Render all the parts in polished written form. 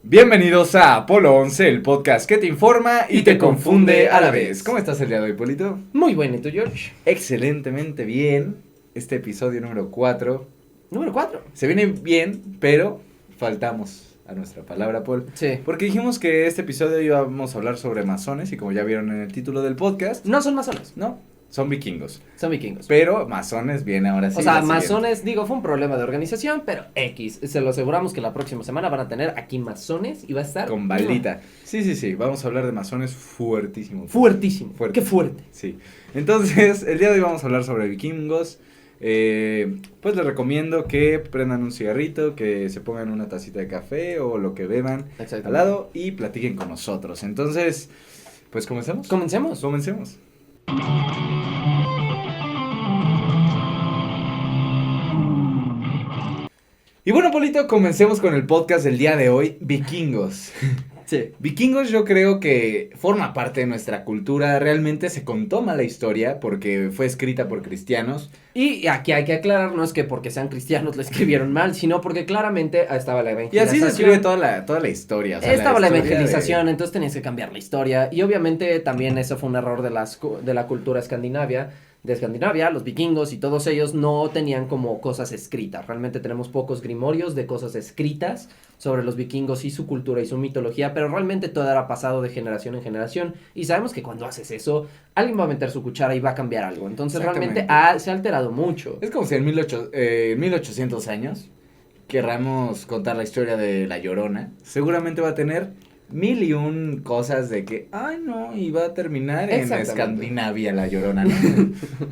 Bienvenidos a Apolo 11, el podcast que te informa y te confunde a la vez. ¿Cómo estás el día de hoy, Polito? Muy bueno, ¿y tú, George? Excelentemente bien. Este episodio número 4. Número 4. Se viene bien, pero faltamos a nuestra palabra, Paul. Sí. Porque dijimos que este episodio íbamos a hablar sobre masones y como ya vieron en el título del podcast, No son masones, no, son vikingos. son vikingos. Pero masones viene ahora sí. O sea, la siguiente. masones, digo, fue un problema de organización, pero X. Se lo aseguramos que la próxima semana van a tener aquí masones y va a estar... Con baldita. Sí, vamos a hablar de masones fuertísimo. Fuertísimo. Fuerte. Qué fuerte. Sí, entonces el día de hoy vamos a hablar sobre vikingos. Pues les recomiendo que prendan un cigarrito, que se pongan una tacita de café o lo que beban Exacto. al lado y platiquen con nosotros. Entonces, pues comencemos. Comencemos. Comencemos. Y bueno, Polito, comencemos con el podcast del día de hoy, vikingos. Sí. Vikingos yo creo que forma parte de nuestra cultura, realmente se contó mala historia porque fue escrita por cristianos. Y aquí hay que aclarar, no es que porque sean cristianos lo escribieron mal, sino porque claramente estaba la Y evangelización. así se escribe toda la historia. O sea, Estaba la historia evangelización, entonces tenías que cambiar la historia. Y obviamente también eso fue un error de la cultura escandinavia. De Escandinavia, los vikingos y todos ellos no tenían como cosas escritas. Realmente tenemos pocos grimorios de cosas escritas sobre los vikingos y su cultura y su mitología, pero realmente todo era pasado de generación en generación. Y sabemos que cuando haces eso, alguien va a meter su cuchara y va a cambiar algo. Entonces realmente se ha alterado mucho. Es como si en 1800 años querramos contar la historia de La Llorona. Seguramente va a tener 1001 cosas de que, ay no, y va a terminar en Exactamente. Escandinavia La Llorona, ¿no?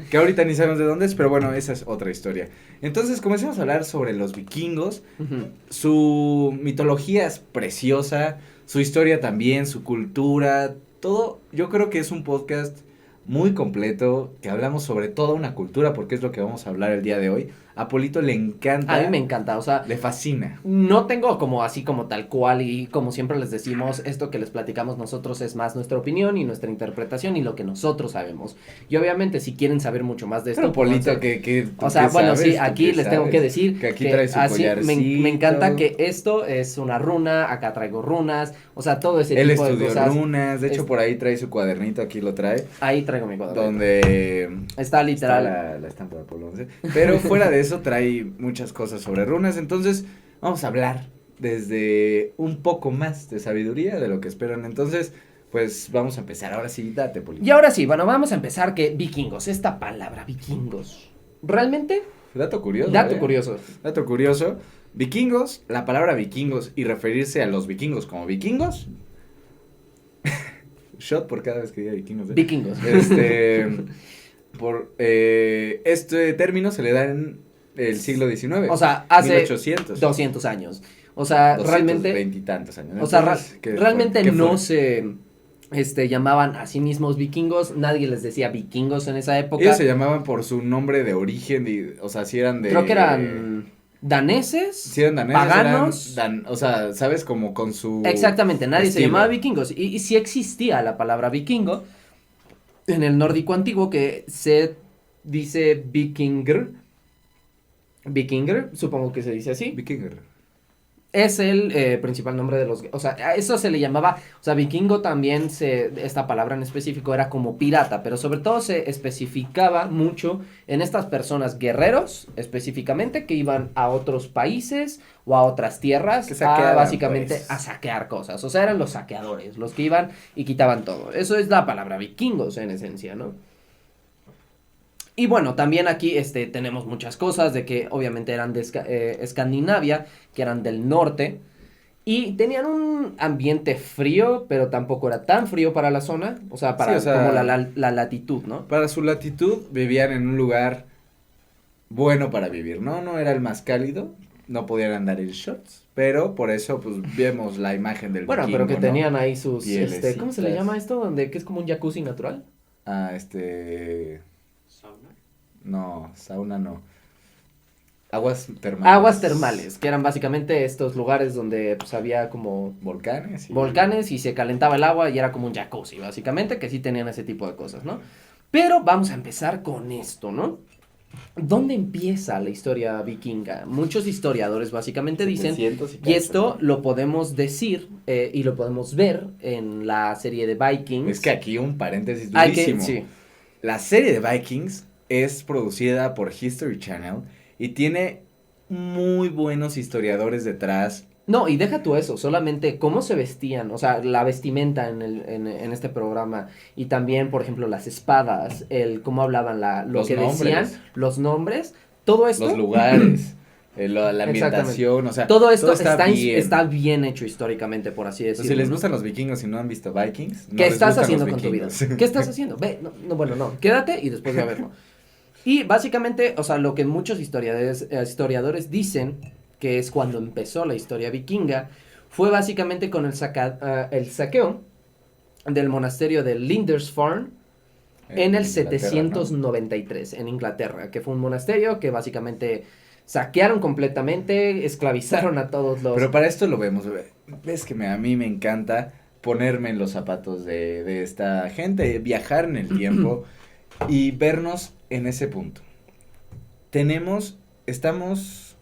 Que ahorita ni sabemos de dónde es, pero bueno, esa es otra historia. Entonces comencemos a hablar sobre los vikingos. Ujú. Su mitología es preciosa, su historia también, su cultura, todo. Yo creo que es un podcast muy completo, que hablamos sobre toda una cultura, porque es lo que vamos a hablar el día de hoy. A Polito le encanta. A mí me encanta, o sea, Le fascina. no tengo como así como tal cual y como siempre les decimos, esto que les platicamos nosotros es más nuestra opinión y nuestra interpretación y lo que nosotros sabemos. Y obviamente si quieren saber mucho más de esto, Pero Polito, pónganse- que o sea, bueno, sí, ¿tú aquí qué les tengo que sabes? decir Que aquí trae su así collarcito. me encanta que esto es una runa, acá traigo runas, o sea, todo ese Él tipo de estudió cosas. runas, de hecho Es- por ahí trae su cuadernito, aquí lo trae, Ahí traigo mi cuadro. donde Está está literal. la estampa de Apolo 11, pero fuera de eso trae muchas cosas sobre runas, entonces vamos a hablar desde un poco más de sabiduría de lo que esperan, entonces pues vamos a empezar, ahora sí, date Polito. Y ahora sí, bueno, vamos a empezar que vikingos, esta palabra vikingos, realmente, Dato curioso. dato curioso. Dato curioso, vikingos, la palabra vikingos y referirse a los vikingos como vikingos, shot por cada vez que diga vikingos. Vikingos. Este término se le da en el siglo XIX. O sea, hace 1800. 200 años. O sea, realmente, veintitantos años. o sea, Entonces, ¿qué realmente fue? ¿Qué no fue? se llamaban a sí mismos vikingos, nadie les decía vikingos en esa época. Ellos se llamaban por su nombre de origen, o sea, si eran de... Creo que eran daneses, Si eran daneses, paganos. o sea, ¿sabes? Como con su... Exactamente, nadie se estilo. llamaba vikingos. Y sí existía la palabra vikingo en el nórdico antiguo que se dice vikinger. Vikinger, supongo que se dice así. Vikinger. Es el principal nombre de los... O sea, a eso se le llamaba... O sea, vikingo también esta palabra en específico era como pirata, pero sobre todo se especificaba mucho en estas personas guerreros, específicamente, que iban a otros países o a otras tierras Que saqueaban, básicamente pues. a saquear cosas. O sea, eran los saqueadores, los que iban y quitaban todo. Eso es la palabra vikingos en esencia, ¿no? Y bueno, también aquí tenemos muchas cosas de que obviamente eran de Escandinavia, que eran del norte, y tenían un ambiente frío, pero tampoco era tan frío para la zona, o sea, para Sí, o sea, como la latitud, ¿no? Para su latitud vivían en un lugar bueno para vivir, ¿no? No era el más cálido, no podían andar en shorts, pero por eso pues vemos la imagen del Bueno, vikingo, pero que ¿no? tenían ahí sus, Pielecitas. ¿cómo se le llama esto? Donde que es como un jacuzzi natural. Ah, no, sauna no. Aguas termales. Aguas termales, que eran básicamente estos lugares donde pues había como Volcanes. volcanes y se calentaba el agua y era como un jacuzzi, básicamente, que sí tenían ese tipo de cosas, ¿no? Pero vamos a empezar con esto, ¿no? ¿Dónde empieza la historia vikinga? Muchos historiadores básicamente dicen, 700 y esto lo podemos decir y lo podemos ver en la serie de Vikings. Es que aquí un paréntesis durísimo. Sí. La serie de Vikings es producida por History Channel y tiene muy buenos historiadores detrás. No, y deja tú eso, solamente cómo se vestían, o sea, la vestimenta en este programa, y también, por ejemplo, las espadas, cómo hablaban, lo Los que nombres. decían, los nombres, todo esto. Los lugares, la ambientación, o sea, todo esto está está bien hecho históricamente, por así decirlo. Si les gustan los vikingos y no han visto Vikings, no ¿Qué les estás gustan haciendo los con tu vida? vikingos. ¿Qué estás haciendo? Ve, no, quédate y después ve a verlo. Y básicamente, o sea, lo que muchos historiadores dicen, que es cuando empezó la historia vikinga, fue básicamente con el saqueo del monasterio de Lindisfarne en el 793, ¿no? En Inglaterra, que fue un monasterio que básicamente saquearon completamente, esclavizaron a todos los... Pero para esto lo vemos, ves que a mí me encanta ponerme en los zapatos de esta gente, viajar en el tiempo y vernos en ese punto. Estamos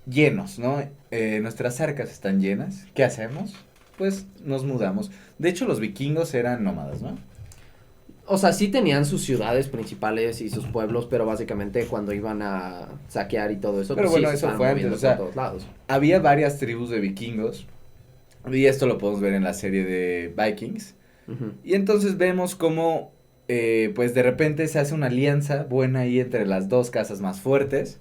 llenos, ¿no? Nuestras arcas están llenas. ¿Qué hacemos? Pues nos mudamos. De hecho, los vikingos eran nómadas, ¿no? O sea, sí tenían sus ciudades principales y sus pueblos, pero básicamente cuando iban a saquear y todo eso, pero pues bueno, sí, eso fue antes, o sea, todos lados. Había varias tribus de vikingos, y esto lo podemos ver en la serie de Vikings, y entonces vemos cómo, pues de repente se hace una alianza buena ahí entre las dos casas más fuertes,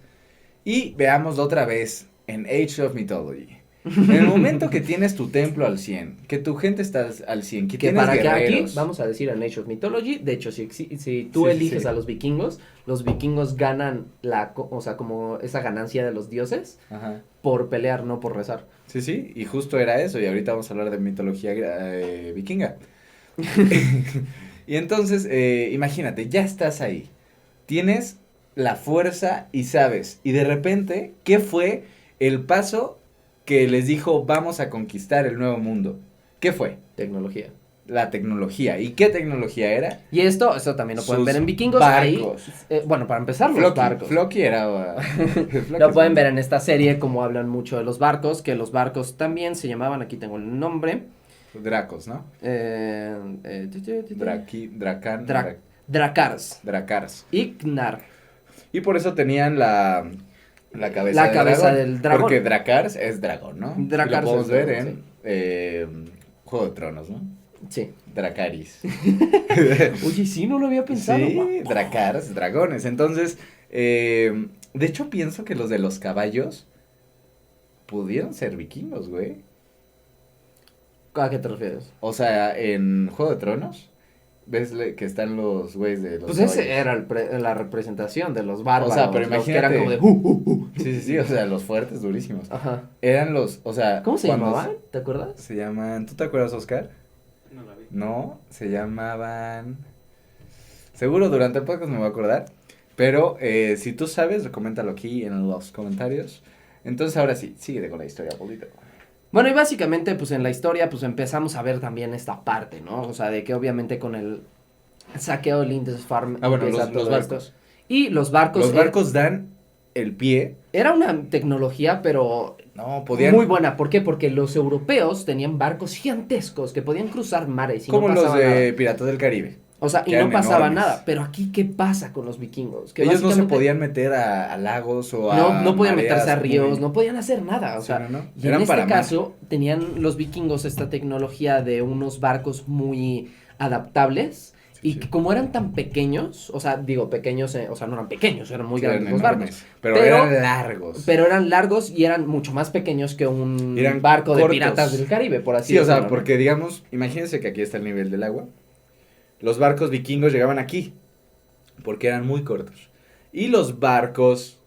y veámoslo otra vez en Age of Mythology. En el momento que tienes tu templo al 100, que tu gente está al 100, que tienes para guerreros. que aquí, vamos a decir en Age of Mythology, de hecho, si tú eliges a los vikingos ganan o sea, como esa ganancia de los dioses. Ajá. Por pelear, no por rezar. Sí, y justo era eso, y ahorita vamos a hablar de mitología vikinga. Y entonces, imagínate, ya estás ahí, tienes la fuerza y sabes, y de repente, ¿qué fue el paso que les dijo, vamos a conquistar el nuevo mundo? ¿Qué fue? Tecnología. La tecnología. ¿Y qué tecnología era? Y esto también lo pueden ver en Vikingos. Barcos. Ahí, bueno, para empezar, los barcos. Floki era... Lo pueden ver en esta serie, como hablan mucho de los barcos, que los barcos también se llamaban, aquí tengo el nombre. Dracos, ¿no? Drakars. Dracars. Y Gnar. Y por eso tenían la cabeza del dragón. Porque Drakars es dragón, ¿no? Drakars lo podemos ver dragón, en Juego de Tronos, ¿no? Sí. Dracarys. Oye, sí, no lo había pensado. Sí, Drakars, dragones. Entonces, de hecho pienso que los de los caballos pudieron ser vikingos, güey. ¿A qué te refieres? O sea, en Juego de Tronos, ves que están los güeyes de los pues caballos. ese era la representación de los bárbaros. O sea, pero imagínate. Que eran como de Sí, o sea, los fuertes, durísimos. Ajá. Eran los, o sea. ¿Cómo se llamaban? ¿Te acuerdas? Se llaman, ¿tú te acuerdas, Oscar? No la vi. No, se llamaban. Seguro durante el podcast me voy a acordar. Pero si tú sabes, coméntalo aquí en los comentarios. Entonces ahora sí, sigue con la historia, Paulito. Bueno, y básicamente, pues en la historia, pues empezamos a ver también esta parte, ¿no? O sea, de que obviamente con el saqueo de Lindisfarne Bueno, empieza los todo barcos. esto. Y los barcos. Los barcos dan el pie. Era una tecnología, pero No, podían. muy buena. ¿Por qué? Porque los europeos tenían barcos gigantescos que podían cruzar mares y Como no los pasaba de nada. Piratas del Caribe. O sea, y que no eran pasaba enormes. nada. Pero aquí, ¿qué pasa con los vikingos? Que Ellos no se básicamente podían meter a lagos o a. no podían mareas meterse a ríos, muy- no podían hacer nada. O Sí, sea, no. y Eran en para este mar. caso, tenían los vikingos esta tecnología de unos barcos muy adaptables. Sí, Y sí. que como eran tan pequeños, o sea, digo pequeños, o sea, no eran pequeños, eran muy Sí, grandes eran los enormes, barcos. Pero Pero- eran largos. Pero eran largos y eran mucho más pequeños que un Eran barco de cortos. piratas del Caribe, por así Sí, o decirlo. sea, ¿no? porque digamos, imagínense que aquí está el nivel del agua. Los barcos vikingos llegaban aquí, porque eran muy cortos. Y los barcos,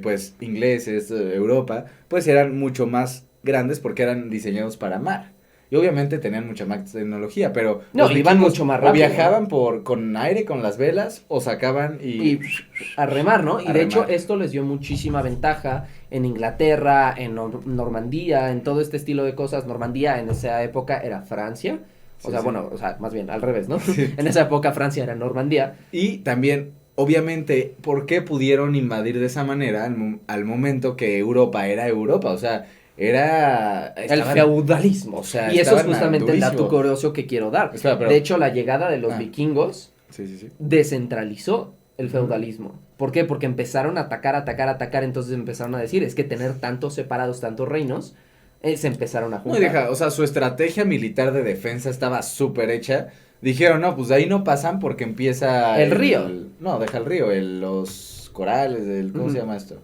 pues, ingleses, Europa, pues eran mucho más grandes porque eran diseñados para mar. Y obviamente tenían mucha más tecnología, pero No, los iban vikingos mucho más o rápido, viajaban con aire, con las velas, o sacaban Y a remar, ¿no? Y A de hecho remar. esto les dio muchísima ventaja en Inglaterra, en Normandía, en todo este estilo de cosas. Normandía en esa época era Francia. O Sí, sea, sí. bueno, o sea, más bien al revés, ¿no? Sí. En esa época Francia era Normandía. Y también obviamente, ¿por qué pudieron invadir de esa manera al momento que Europa era Europa? O sea, el feudalismo. O sea, y eso es estaban justamente el dato durísimo. curioso que quiero dar. Espera, pero- De hecho, la llegada de los vikingos Sí. descentralizó el feudalismo. ¿Por qué? Porque empezaron a atacar, entonces empezaron a decir, es que tener tantos separados, tantos reinos, se empejaron a No, juntar. y deja, o sea, su estrategia militar de defensa estaba súper hecha. Dijeron, no, pues de ahí no pasan porque empieza... El río. No, deja el río, los corales, ¿cómo se llama esto?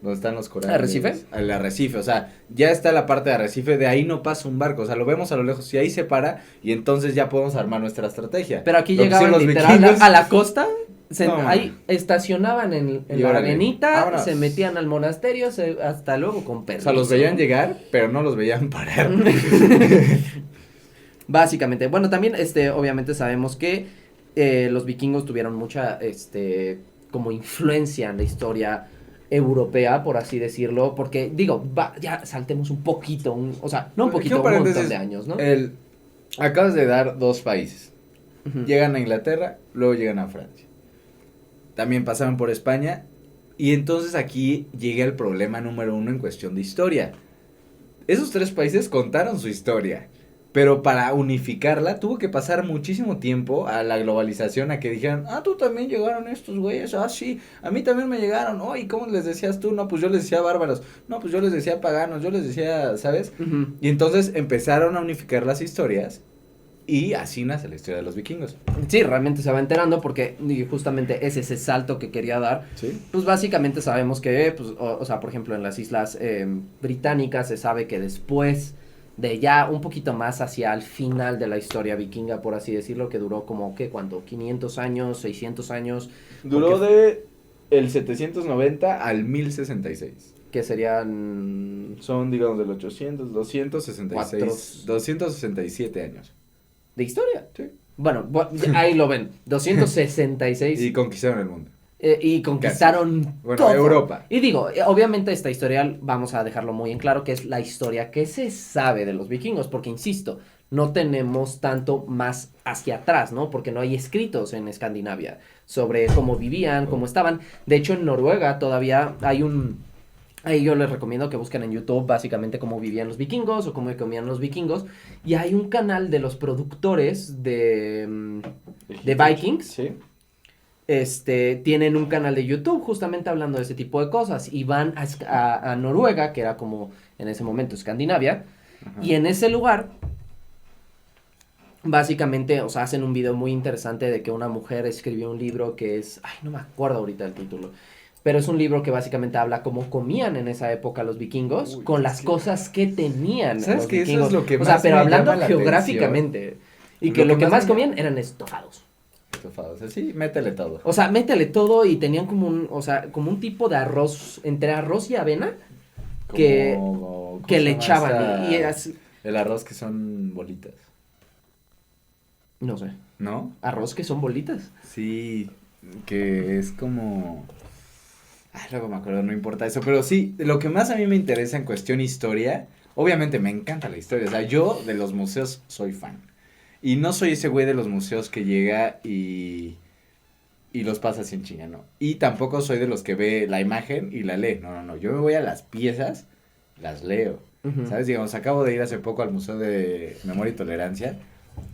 ¿Dónde están los corales? ¿Arrecife? El arrecife, o sea, ya está la parte de arrecife, de ahí no pasa un barco, o sea, lo vemos a lo lejos y ahí se para y entonces ya podemos armar nuestra estrategia. Pero aquí Lo que llegaban hicieron los literal vikingos- a la costa, No, ahí estacionaban en Y la órale, arenita, vámonos. se metían al monasterio, hasta luego con O permiso. sea, los veían llegar, pero no los veían parar. Básicamente, bueno, también, obviamente sabemos que los vikingos tuvieron mucha, como influencia en la historia europea, por así decirlo, porque, digo, ya saltemos un poquito, o sea, no un poquito, un montón de años, ¿no? Acabas de dar 2 países. Ujú. Llegan a Inglaterra, luego llegan a Francia. También pasaron por España. Y entonces aquí llega el problema número 1 en cuestión de historia. Esos 3 países contaron su historia. Pero para unificarla tuvo que pasar muchísimo tiempo a la globalización, a que dijeran, tú también llegaron estos güeyes, sí, a mí también me llegaron, ¿y cómo les decías tú? No, pues yo les decía bárbaros, no, pues yo les decía paganos, yo les decía, ¿sabes? Ujú. Y entonces empezaron a unificar las historias y así nace la historia de los vikingos. Sí, realmente se va enterando porque justamente es ese salto que quería dar. ¿Sí? Pues básicamente sabemos que, pues, o sea, por ejemplo, en las islas británicas se sabe que después de ya un poquito más hacia el final de la historia vikinga, por así decirlo, que duró como, ¿qué? ¿Cuánto? ¿500 años? ¿600 años? Duró de el 790 al 1066. Que serían Son, digamos, del 800, 266, Cuatro. 267 años. de historia. Sí. Bueno, ahí lo ven, 266. Y conquistaron el mundo. Y conquistaron Bueno, todo. Europa. Y digo, obviamente esta historia, vamos a dejarlo muy en claro, que es la historia que se sabe de los vikingos, porque insisto, no tenemos tanto más hacia atrás, ¿no? Porque no hay escritos en Escandinavia sobre cómo vivían, cómo estaban. De hecho, en Noruega todavía hay ahí yo les recomiendo que busquen en YouTube básicamente cómo vivían los vikingos o cómo comían los vikingos. Y hay un canal de los productores de Vikings. Sí. Tienen un canal de YouTube justamente hablando de ese tipo de cosas y van a Noruega, que era como en ese momento Escandinavia, Ajá. y en ese lugar básicamente, o sea, hacen un video muy interesante de que una mujer escribió un libro que es, no me acuerdo ahorita el título, pero es un libro que básicamente habla cómo comían en esa época los vikingos con las cosas que tenían ¿Sabes los que eso vikingos? es lo que o sea, más pero me hablando llama la geográficamente y que lo que más comían eran estofados. Estofados, así, métele todo. O sea, métele todo y tenían como un tipo de arroz, entre arroz y avena, que le echaban. Y era así. El arroz que son bolitas. No sé. ¿No? Arroz que son bolitas. Sí, que es como... luego me acuerdo, no importa eso. Pero sí, lo que más a mí me interesa en cuestión historia, obviamente me encanta la historia. O sea, yo de los museos soy fan. Y no soy ese güey de los museos que llega y los pasa así en chinga, no. Y tampoco soy de los que ve la imagen y la lee. No. Yo me voy a las piezas, las leo. Ujú. ¿Sabes? Digamos, acabo de ir hace poco al Museo de Memoria y Tolerancia,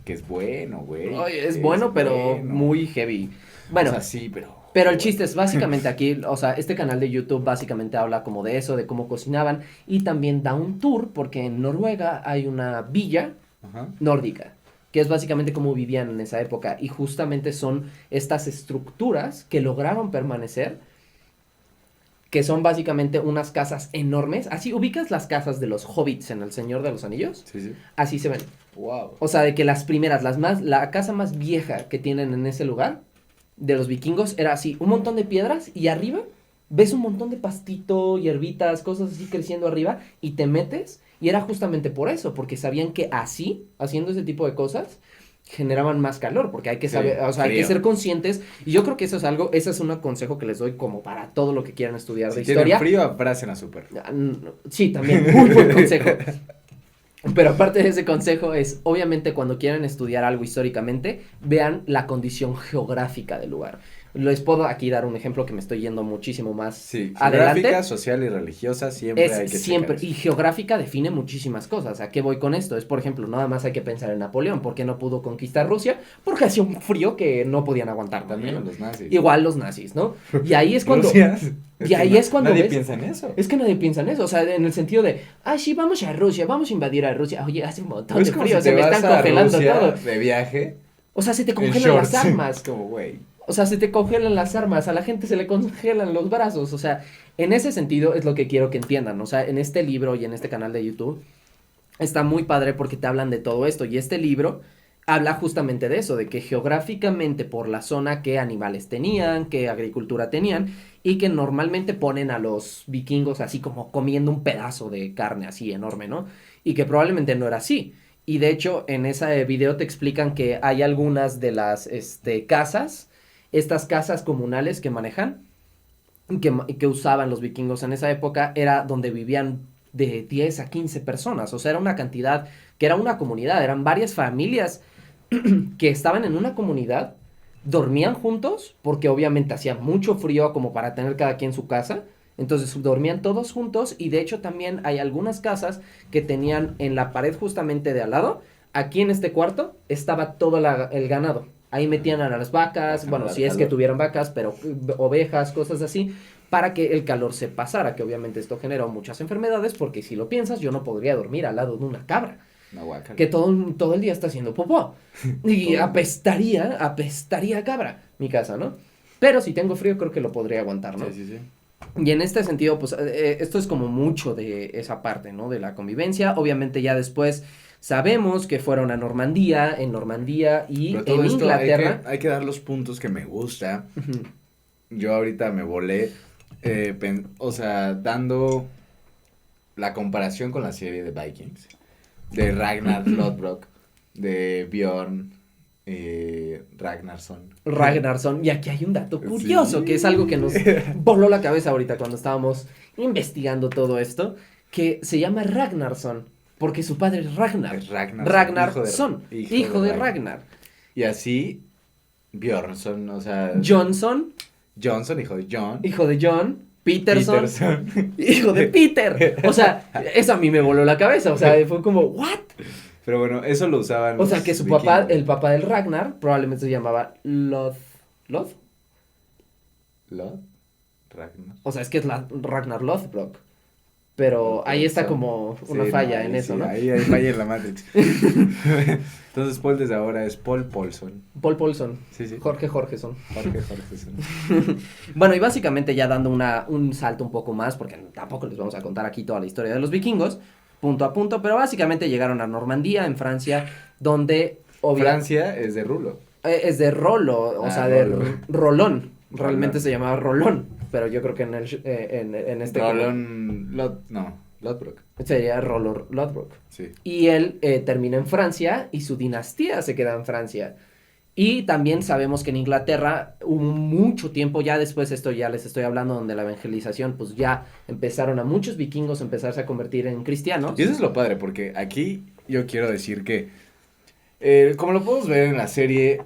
que es bueno, güey. Oye, es bueno, pero bueno. muy heavy. Bueno, O sea, sí, pero... pero el chiste es básicamente aquí, o sea, este canal de YouTube básicamente habla como de eso, de cómo cocinaban, y también da un tour, porque en Noruega hay una villa Ajá. nórdica, que es básicamente cómo vivían en esa época, y justamente son estas estructuras que lograron permanecer, que son básicamente unas casas enormes. Así, ¿ubicas las casas de los hobbits en El Señor de los Anillos? Sí. Así se ven. Wow. O sea, de que las primeras, la casa más vieja que tienen en ese lugar, de los vikingos, era así, un montón de piedras, y arriba ves un montón de pastito, hierbitas, cosas así creciendo arriba, y te metes, y era justamente por eso, porque sabían que así, haciendo ese tipo de cosas, generaban más calor, porque hay que saber, Sí, o sea, hay que frío. ser conscientes, y yo creo que eso es algo, ese es un consejo que les doy como para todo lo que quieran estudiar de Si tienen historia. frío, abracen a Super. Sí, también, muy buen consejo. Pero aparte de ese consejo es, obviamente, cuando quieran estudiar algo históricamente, vean la condición geográfica del lugar. Les puedo aquí dar un ejemplo que me estoy yendo muchísimo más Sí, adelante. geográfica, social y religiosa siempre hay que Siempre, checar y eso. geográfica define muchísimas cosas. ¿A qué voy con esto? Es, por ejemplo, nada más hay que pensar en Napoleón. ¿Por qué no pudo conquistar Rusia? Porque hacía un frío que no podían aguantar también, También ¿no? los nazis. Igual los nazis, ¿no? Y ahí es cuando... Rusia, Y ahí es cuando nadie ves... piensa en eso. Es que nadie piensa en eso, o sea, en el sentido de, sí, vamos a Rusia, vamos a invadir a Rusia. Oye, hace un montón Es de como frío, si se te me vas están a congelando Rusia todo. de viaje O sea, se te en congelan las shorts. armas. Como, güey. O sea, se te congelan las armas, a la gente se le congelan los brazos. O sea, en ese sentido es lo que quiero que entiendan. O sea, en este libro y en este canal de YouTube está muy padre porque te hablan de todo esto. Y este libro habla justamente de eso, de que geográficamente por la zona qué animales tenían, qué agricultura tenían, y que normalmente ponen a los vikingos así como comiendo un pedazo de carne así enorme, ¿no? Y que probablemente no era así. Y de hecho, en ese video te explican que hay algunas de las casas, estas casas comunales que manejan, que usaban los vikingos en esa época, era donde vivían de 10 a 15 personas. O sea, era una cantidad, que era una comunidad, eran varias familias que estaban en una comunidad, dormían juntos, porque obviamente hacía mucho frío como para tener cada quien su casa. Entonces dormían todos juntos y de hecho también hay algunas casas que tenían en la pared justamente de al lado, aquí en este cuarto estaba todo el ganado. Ahí metían a las vacas, bueno, si es que tuvieran vacas, pero ovejas, cosas así, para que el calor se pasara, que obviamente esto generó muchas enfermedades, porque si lo piensas, yo no podría dormir al lado de una cabra, que todo el día está haciendo popó, y apestaría a cabra mi casa, ¿no? Pero si tengo frío creo que lo podría aguantar, ¿no? Sí, sí, sí. Y en este sentido, pues, esto es como mucho de esa parte, ¿no? De la convivencia. Obviamente ya después sabemos que fueron a Normandía, en Normandía y Pero todo en esto Inglaterra. hay que dar los puntos que me gusta. Ujú. Yo ahorita me volé, o sea, dando la comparación con la serie de Vikings, de Ragnar Lodbrok, de Bjorn Ragnarsson. Ragnarsson. Y aquí hay un dato curioso, Sí. que es algo que nos voló la cabeza ahorita cuando estábamos investigando todo esto, que se llama Ragnarsson, porque su padre es Ragnar. Es Ragnarsson, Ragnarsson, hijo de Ragnar. Y así, Bjornsson, o sea... Johnson, Johnson, hijo de John. hijo de John. Peterson, Peterson. hijo de Peter. O sea, eso a mí me voló la cabeza. O sea, fue como, ¿what? Pero bueno, eso lo usaban O sea, los que su vikingos. papá, el papá del Ragnar, probablemente se llamaba ¿Lod? ¿Lod? Ragnar. O sea, es que es Ragnar Lothbrok. Pero ahí está como una Sí, falla no, en ahí eso, sí, ¿no? Ahí hay falla en la Matrix. Entonces Paul desde ahora es Paul Paulson. Paul Paulson. Sí, sí. Jorge Jorgeson. Jorge Jorgeson. Bueno, y básicamente ya dando un salto un poco más, porque tampoco les vamos a contar aquí toda la historia de los vikingos, punto a punto, pero básicamente llegaron a Normandía, en Francia, donde... Francia es de Rulo. Es de Rolo, o sea, de Rolo. Rolón. Realmente Rolón. se llamaba Rolón, pero yo creo que en este... Rolón Lodbrok. Sería Rollo Lodbrok. Sí. Y él termina en Francia y su dinastía se queda en Francia. Y también sabemos que en Inglaterra hubo mucho tiempo, ya después esto ya les estoy hablando, donde la evangelización, pues ya empezaron a muchos vikingos empezarse a convertir en cristianos. Y eso es lo padre, porque aquí yo quiero decir que, como lo podemos ver en la serie,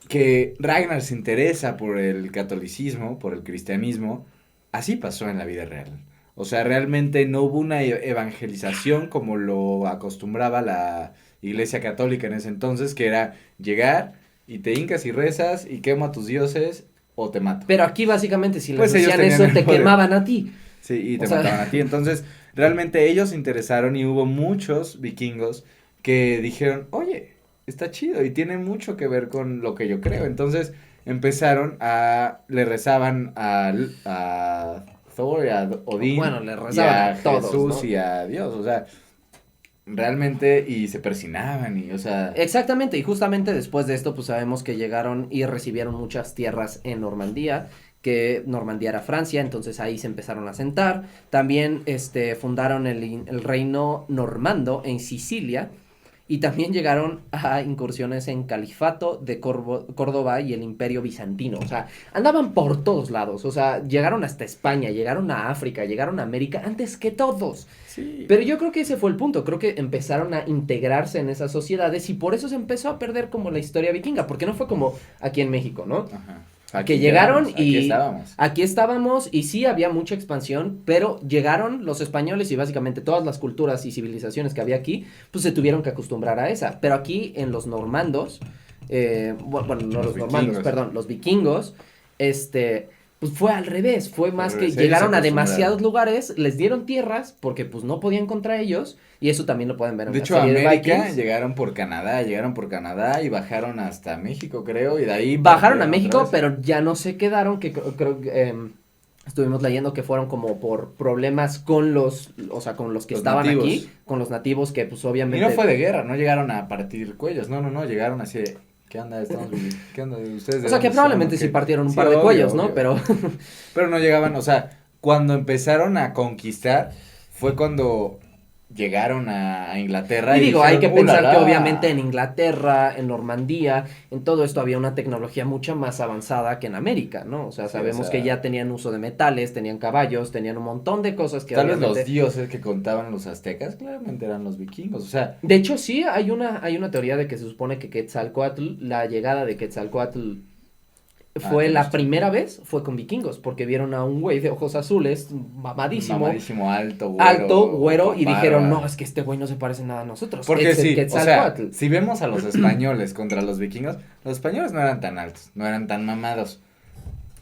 que Ragnar se interesa por el catolicismo, por el cristianismo, así pasó en la vida real. O sea, realmente no hubo una evangelización como lo acostumbraba la Iglesia Católica en ese entonces, que era llegar y te hincas y rezas y quema a tus dioses o te mato. Pero aquí básicamente si les Pues ellos hacían tenían eso el te poder. quemaban a ti. Sí, y te O sea- mataban a ti. Entonces, realmente ellos se interesaron y hubo muchos vikingos que dijeron, oye, está chido y tiene mucho que ver con lo que yo creo. Entonces, le rezaban a Thor y a Odín. Bueno, le y rezaban a a todos, Jesús ¿no? y a Dios. O sea, realmente, y se persinaban y, o sea... Exactamente, y justamente después de esto, pues sabemos que llegaron y recibieron muchas tierras en Normandía, que Normandía era Francia, entonces ahí se empezaron a sentar. También fundaron el reino normando en Sicilia, y también llegaron a incursiones en Califato de Córdoba y el Imperio Bizantino. O sea, andaban por todos lados, o sea, llegaron hasta España, llegaron a África, llegaron a América, antes que todos. Sí. Pero yo creo que ese fue el punto, creo que empezaron a integrarse en esas sociedades y por eso se empezó a perder como la historia vikinga, porque no fue como aquí en México, ¿no? Ajá. que llegaron aquí aquí estábamos y sí había mucha expansión, pero llegaron los españoles y básicamente todas las culturas y civilizaciones que había aquí, pues se tuvieron que acostumbrar a esa. Pero aquí en los normandos, bueno, no los normandos, perdón, los vikingos, pues fue al revés, fue más que llegaron a demasiados lugares, les dieron tierras porque pues no podían contra ellos y eso también lo pueden ver en la serie de Vikings. De hecho, llegaron por Canadá y bajaron hasta México, creo, y de ahí bajaron a México, pero ya no se quedaron, que creo que estuvimos leyendo que fueron como por problemas con los que estaban nativos. Aquí, con los nativos que pues obviamente. Y no fue de guerra, no llegaron a partir cuellos, no, llegaron así de, ¿qué onda? ¿Qué onda ustedes? O sea, que probablemente sí partieron un par de cuellos, ¿no? Pero no llegaban, o sea, cuando empezaron a conquistar fue cuando llegaron a Inglaterra. Y digo, hay que pensar que obviamente en Inglaterra, en Normandía, en todo esto había una tecnología mucho más avanzada que en América, ¿no? O sea, sabemos que ya tenían uso de metales, tenían caballos, tenían un montón de cosas que tal vez los dioses que contaban los aztecas claramente eran los vikingos, o sea. De hecho, sí, hay una teoría de que se supone que Quetzalcóatl, la llegada de Quetzalcóatl fue la primera vez, fue con vikingos, porque vieron a un güey de ojos azules, mamadísimo, alto, güero, y dijeron, no, es que este güey no se parece nada a nosotros. Porque sí, o sea, si vemos a los españoles contra los vikingos, los españoles no eran tan altos, no eran tan mamados.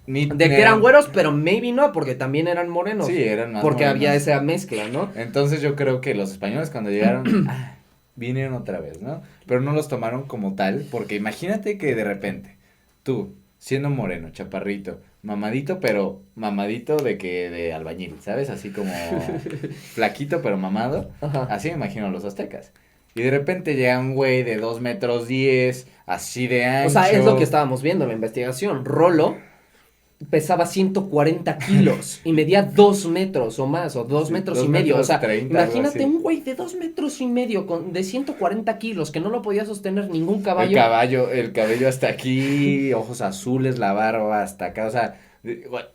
Que eran güeros, pero maybe no, porque también eran morenos. Sí, eran más porque morenos. Había esa mezcla, ¿no? Entonces yo creo que los españoles cuando llegaron, vinieron otra vez, ¿no? Pero no los tomaron como tal, porque imagínate que de repente, tú, siendo moreno, chaparrito, mamadito, pero mamadito de albañil, ¿sabes? Así como flaquito, pero mamado. Ajá. Así me imagino a los aztecas. Y de repente llega un güey de 2 metros 10, así de ancho. O sea, es lo que estábamos viendo en la investigación. Rolo pesaba 140 kilos y medía 2 metros o más, o 2 metros y medio. O sea, 30, imagínate un güey de 2 metros y medio de 140 kilos que no lo podía sostener ningún caballo. El cabello hasta aquí, ojos azules, la barba hasta acá, o sea,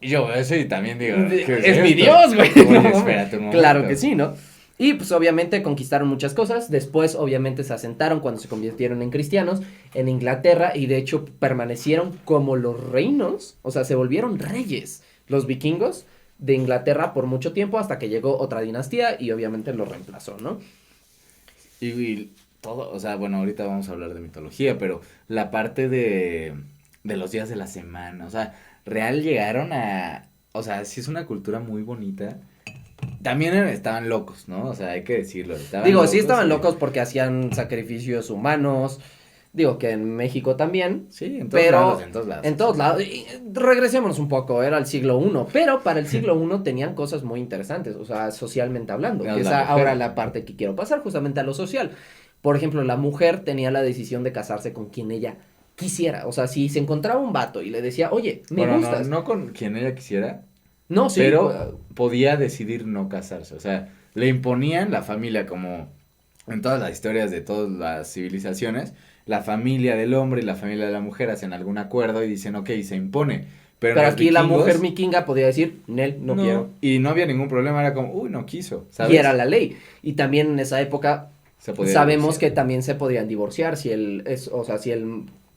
yo eso y también digo, es mi Dios, güey. Oye, espérate un momento. Claro que sí, ¿no? Y pues obviamente conquistaron muchas cosas, después obviamente se asentaron cuando se convirtieron en cristianos en Inglaterra y de hecho permanecieron como los reinos, o sea, se volvieron reyes los vikingos de Inglaterra por mucho tiempo hasta que llegó otra dinastía y obviamente lo reemplazó, ¿no? Y todo, o sea, bueno, ahorita vamos a hablar de mitología, pero la parte de los días de la semana, o sea, real llegaron o sea, sí es una cultura muy bonita. También estaban locos, ¿no? O sea, hay que decirlo. Sí estaban locos porque hacían sacrificios humanos. Digo que en México también. Sí, en todos lados. En todos lados. Y regresémonos un poco, era el siglo I. Pero para el siglo I tenían cosas muy interesantes, o sea, socialmente hablando. Que es ahora la parte que quiero pasar, justamente a lo social. Por ejemplo, la mujer tenía la decisión de casarse con quien ella quisiera. O sea, si se encontraba un vato y le decía, oye, me gustas. No con quien ella quisiera. No, sí. Pero podía decidir no casarse, o sea, le imponían la familia como en todas las historias de todas las civilizaciones, la familia del hombre y la familia de la mujer hacen algún acuerdo y dicen, ok, se impone. Pero aquí la mujer vikinga podía decir, Nel, no quiero. Y no había ningún problema, era como, no quiso, ¿sabes? Y era la ley. Y también en esa época sabemos divorciar. Que también se podían divorciar si él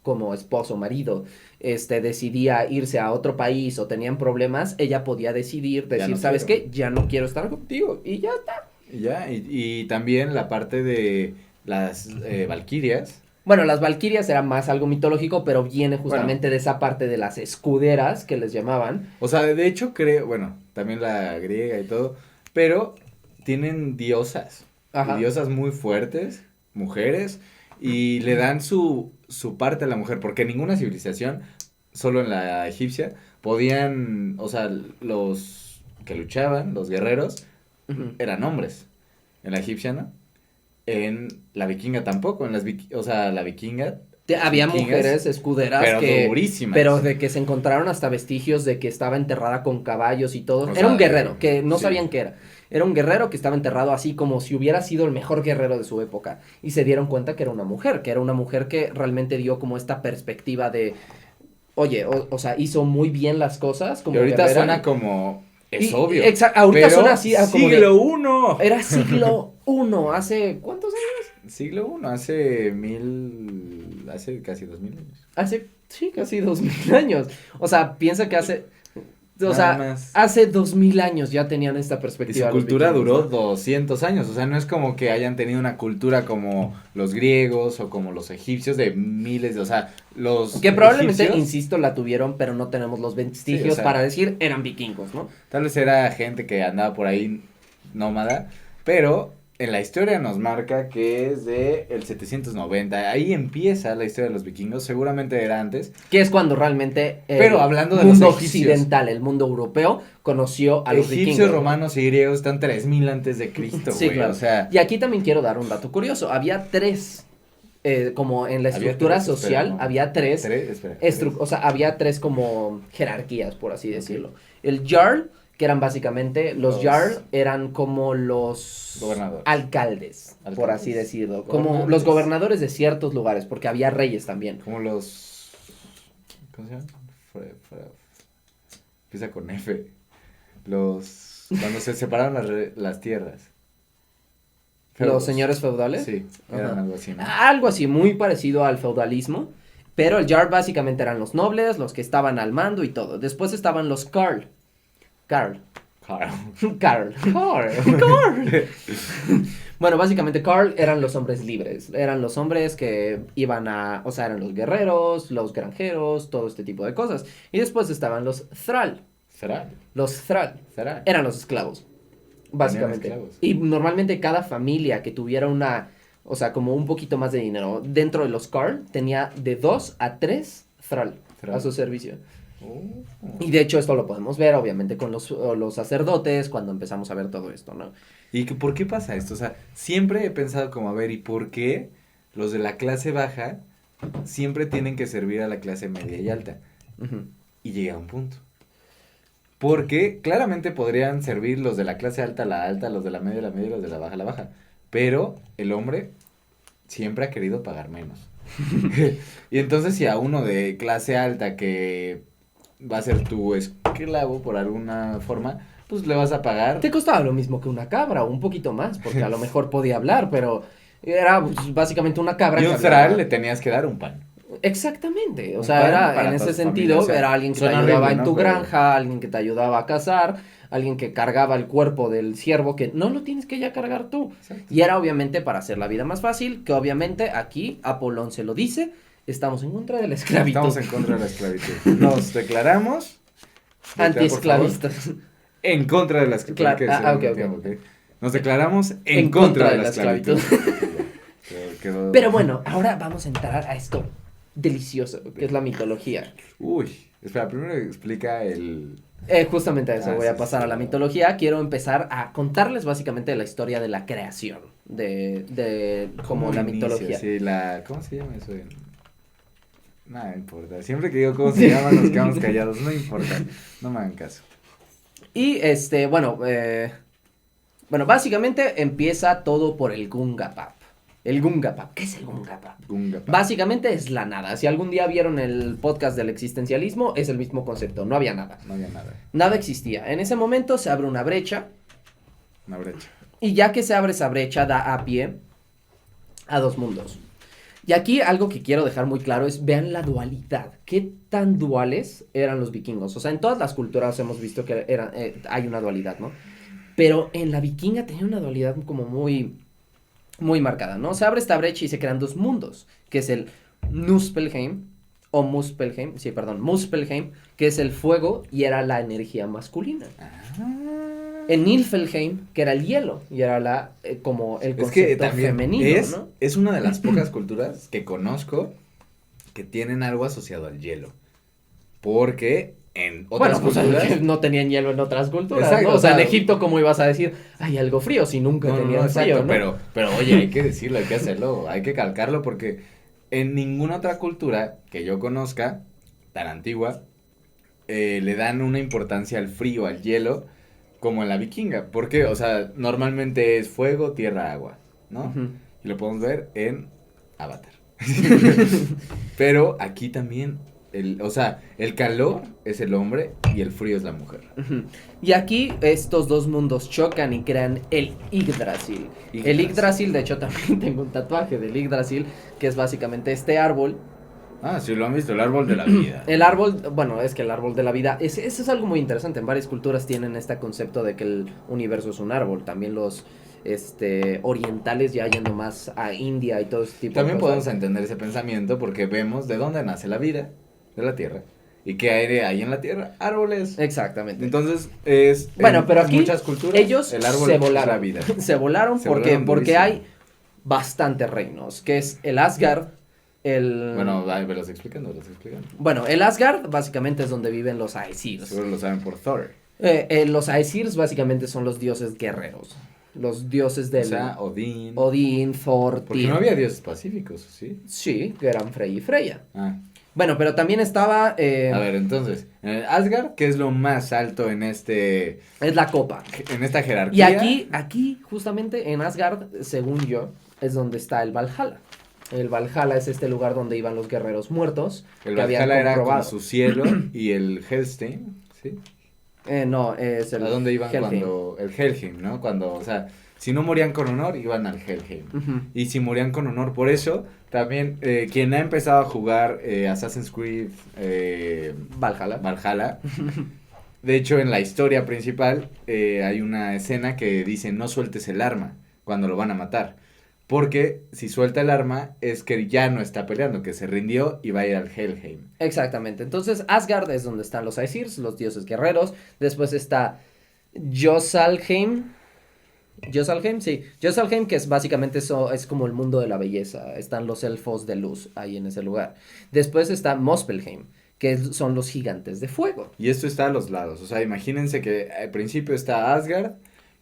como esposo, marido, decidía irse a otro país o tenían problemas, ella podía decir, ¿sabes qué? Ya no quiero estar contigo y ya está. Y también la parte de las valquirias. Bueno, las valquirias era más algo mitológico, pero viene justamente de esa parte de las escuderas que les llamaban. O sea, de hecho también la griega y todo, pero tienen diosas. Ajá. Diosas muy fuertes, mujeres, y le dan su parte a la mujer, porque ninguna civilización, solo en la egipcia, podían, o sea, los que luchaban, los guerreros, eran hombres. En la egipcia, ¿no? En la vikinga tampoco, la vikinga... Había mujeres escuderas durísimas. Pero de que se encontraron hasta vestigios de que estaba enterrada con caballos y todo. Era un guerrero, que no sabían qué era. Era un guerrero que estaba enterrado así como si hubiera sido el mejor guerrero de su época. Y se dieron cuenta que era una mujer que realmente dio como esta perspectiva de, oye, o sea, hizo muy bien las cosas como y ahorita guerrera. Suena como, es obvio. Ahorita suena así. Siglo I. Era siglo I, ¿hace cuántos años? siglo I, hace casi 2000 años. Sí, casi 2000 años. O sea, piensa que Nada más. hace 2000 años ya tenían esta Y su perspectiva. cultura vikingos, duró ¿no? 200 años, o sea, no es como que hayan tenido una cultura como los griegos o como los egipcios de miles de, o sea, los Que probablemente, egipcios, insisto, la tuvieron, pero no tenemos los vestigios Sí, o sea, para decir eran vikingos, ¿no? tal vez era gente que andaba por ahí nómada, pero en la historia nos marca que es de el 790, ahí empieza la historia de los vikingos, seguramente era antes. Que es cuando realmente el Pero hablando de mundo los egipcios. occidental, el mundo europeo, conoció a los Egipcios, vikingos, ¿no? romanos y griegos están 3000 antes de Cristo, Sí, güey, claro. o sea, Y aquí también quiero dar un dato curioso. Había tres, como en la Había estructura tres, social, espera, no. había tres, espera, o sea, había tres como jerarquías, por así decirlo. El Jarl, que eran básicamente, los Jarl eran como los Gobernadores. alcaldes, por Alcaldes. así decirlo. Como Gobernantes. los gobernadores de ciertos lugares, porque había reyes también. como los, ¿cómo se llama? Empieza con F. Cuando se separaron las tierras. Los señores feudales. Sí, eran Ajá. algo así, ¿no? Algo así, muy parecido al feudalismo. Pero el Jarl básicamente eran los nobles, los que estaban al mando y todo. Después estaban los Carl. Carl. Carl. Bueno, básicamente Carl eran los hombres libres. Eran los hombres que iban o sea, eran los guerreros, los granjeros, todo este tipo de cosas. Y después estaban los Thrall. ¿Será? Los Thrall ¿Será? eran los esclavos. Básicamente. esclavos. Y normalmente cada familia que tuviera o sea, como un poquito más de dinero dentro de los Carl tenía de 2 a 3 Thrall a su servicio. Y de hecho esto lo podemos ver obviamente con los sacerdotes cuando empezamos a ver todo esto, ¿no? ¿Y por qué pasa esto? O sea, siempre he pensado como, a ver, ¿y por qué los de la clase baja siempre tienen que servir a la clase media y alta? Ujú. Y llega a un punto. Porque claramente podrían servir los de la clase alta, la alta, los de la media, y los de la baja. Pero el hombre siempre ha querido pagar menos. Y entonces si a uno de clase alta que va a ser tu esclavo por alguna forma, pues le vas a pagar. Te costaba lo mismo que una cabra, o un poquito más, porque a lo mejor podía hablar, pero era pues, básicamente una cabra. Y un que hablaba. Thrall le tenías que dar un pan. Exactamente, o Un sea, pan era para en toda ese su sentido, familia, o sea, era alguien que te suena ayudaba horrible, en ¿no? tu Pero- granja, alguien que te ayudaba a cazar, alguien que cargaba el cuerpo del ciervo, que no lo tienes que ya cargar tú. Exacto. Y era obviamente para hacer la vida más fácil, que obviamente aquí Apolón se lo dice, estamos en contra de la esclavitud. Estamos en contra de la esclavitud. Nos declaramos Antiesclavistas. en contra de la esclavitud. Claro, Hay que decirlo ok, al ok. tiempo, ¿ok? Nos declaramos en contra de la esclavitud. Quedó- Pero bueno, ahora vamos a entrar a esto delicioso, que es la mitología. Uy, espera, primero explica el... Justamente a eso voy a sí, pasar sí. a la mitología. Quiero empezar a contarles básicamente la historia de la creación de como ¿Cómo la inicia? mitología. Sí, ¿cómo se llama eso? Nada importa. Siempre que digo cómo se llama nos quedamos callados. No importa. No me hagan caso. Y bueno, básicamente empieza todo por el Gungapap. El Gungapap, ¿qué es el Gungapap? Gunga. Básicamente es la nada. Si algún día vieron el podcast del existencialismo, es el mismo concepto, no había nada. No había nada. Nada existía. En ese momento se abre una brecha, Una brecha. y ya que se abre esa brecha, da a pie a dos mundos. Y aquí algo que quiero dejar muy claro es, vean la dualidad. ¿Qué tan duales eran los vikingos? O sea, en todas las culturas hemos visto que hay una dualidad, ¿no? Pero en la vikinga tenía una dualidad como muy marcada, ¿no? Se abre esta brecha y se crean dos mundos, que es el Muspelheim, Muspelheim, que es el fuego y era la energía masculina. En Niflheim, que era el hielo, y era como el Es concepto que también femenino, ¿no? es una de las pocas culturas que conozco que tienen algo asociado al hielo. Porque en otras Bueno, culturas... no tenían hielo en otras culturas, Exacto, ¿no? O sea, o sea, en Egipto, ¿cómo ibas a decir, hay algo frío si nunca tenían exacto, frío, ¿no? pero oye, hay que decirlo, hay que hacerlo, hay que calcarlo porque en ninguna otra cultura que yo conozca, tan antigua, le dan una importancia al frío, al hielo, como en la vikinga. Porque, o sea, normalmente es fuego, tierra, agua, ¿no? Ujú. Y lo podemos ver en Avatar. Pero aquí también O sea, el calor es el hombre y el frío es la mujer. Ujú. Y aquí estos dos mundos chocan y crean el Yggdrasil. El Yggdrasil, de hecho, también tengo un tatuaje del Yggdrasil, que es básicamente este árbol. Ah, sí, lo han visto, el árbol de la vida. El árbol, bueno, es que el árbol de la vida, eso es algo muy interesante. En varias culturas tienen este concepto de que el universo es un árbol. También los orientales, ya yendo más a India y todo ese tipo También de cosas. podemos entender ese pensamiento porque vemos de dónde nace la vida, de la tierra. ¿Y qué aire hay en la tierra? Árboles. Exactamente. Entonces, es Bueno, en pero aquí muchas culturas ellos el árbol se es volaron. la vida. Se volaron Se porque volaron durísimo. hay bastantes reinos, que es el Asgard, Bueno, me los explicando. Bueno, el Asgard básicamente es donde viven los Aesirs. Seguro lo saben por Thor. Los Aesirs básicamente son los dioses guerreros. Los dioses del... O sea, Odín. Odín, Thor, Porque Tyr. no había dioses pacíficos, ¿sí? Sí, que eran Frey y Freya. Ah. Bueno, pero también estaba... A ver, entonces, en el Asgard, ¿qué es lo más alto en Es la copa. en esta Y jerarquía? aquí, justamente en Asgard, según yo, es donde está el Valhalla. El Valhalla es este lugar donde iban los guerreros muertos. El que habían Valhalla era como comprobado. su cielo y el Helstein, ¿sí? No, es el ¿A dónde iban Helheim. cuando? El Helheim, ¿no? Cuando, o sea, si no morían con honor, iban al Helheim. Ujú. Y si morían con honor, por eso, también, quien ha empezado a jugar Assassin's Creed Valhalla. Valhalla, de hecho, en la historia principal, hay una escena que dice, no sueltes el arma cuando lo van a matar. Porque si suelta el arma, es que ya no está peleando, que se rindió y va a ir al Helheim. Exactamente. Entonces, Asgard es donde están los Aesirs, los dioses guerreros. Después está Josalheim. Josalheim, sí. Josalheim, que es básicamente eso, es como el mundo de la belleza. Están los elfos de luz ahí en ese lugar. Después está Muspelheim, que son los gigantes de fuego. Y esto está a los lados. O sea, imagínense que al principio está Asgard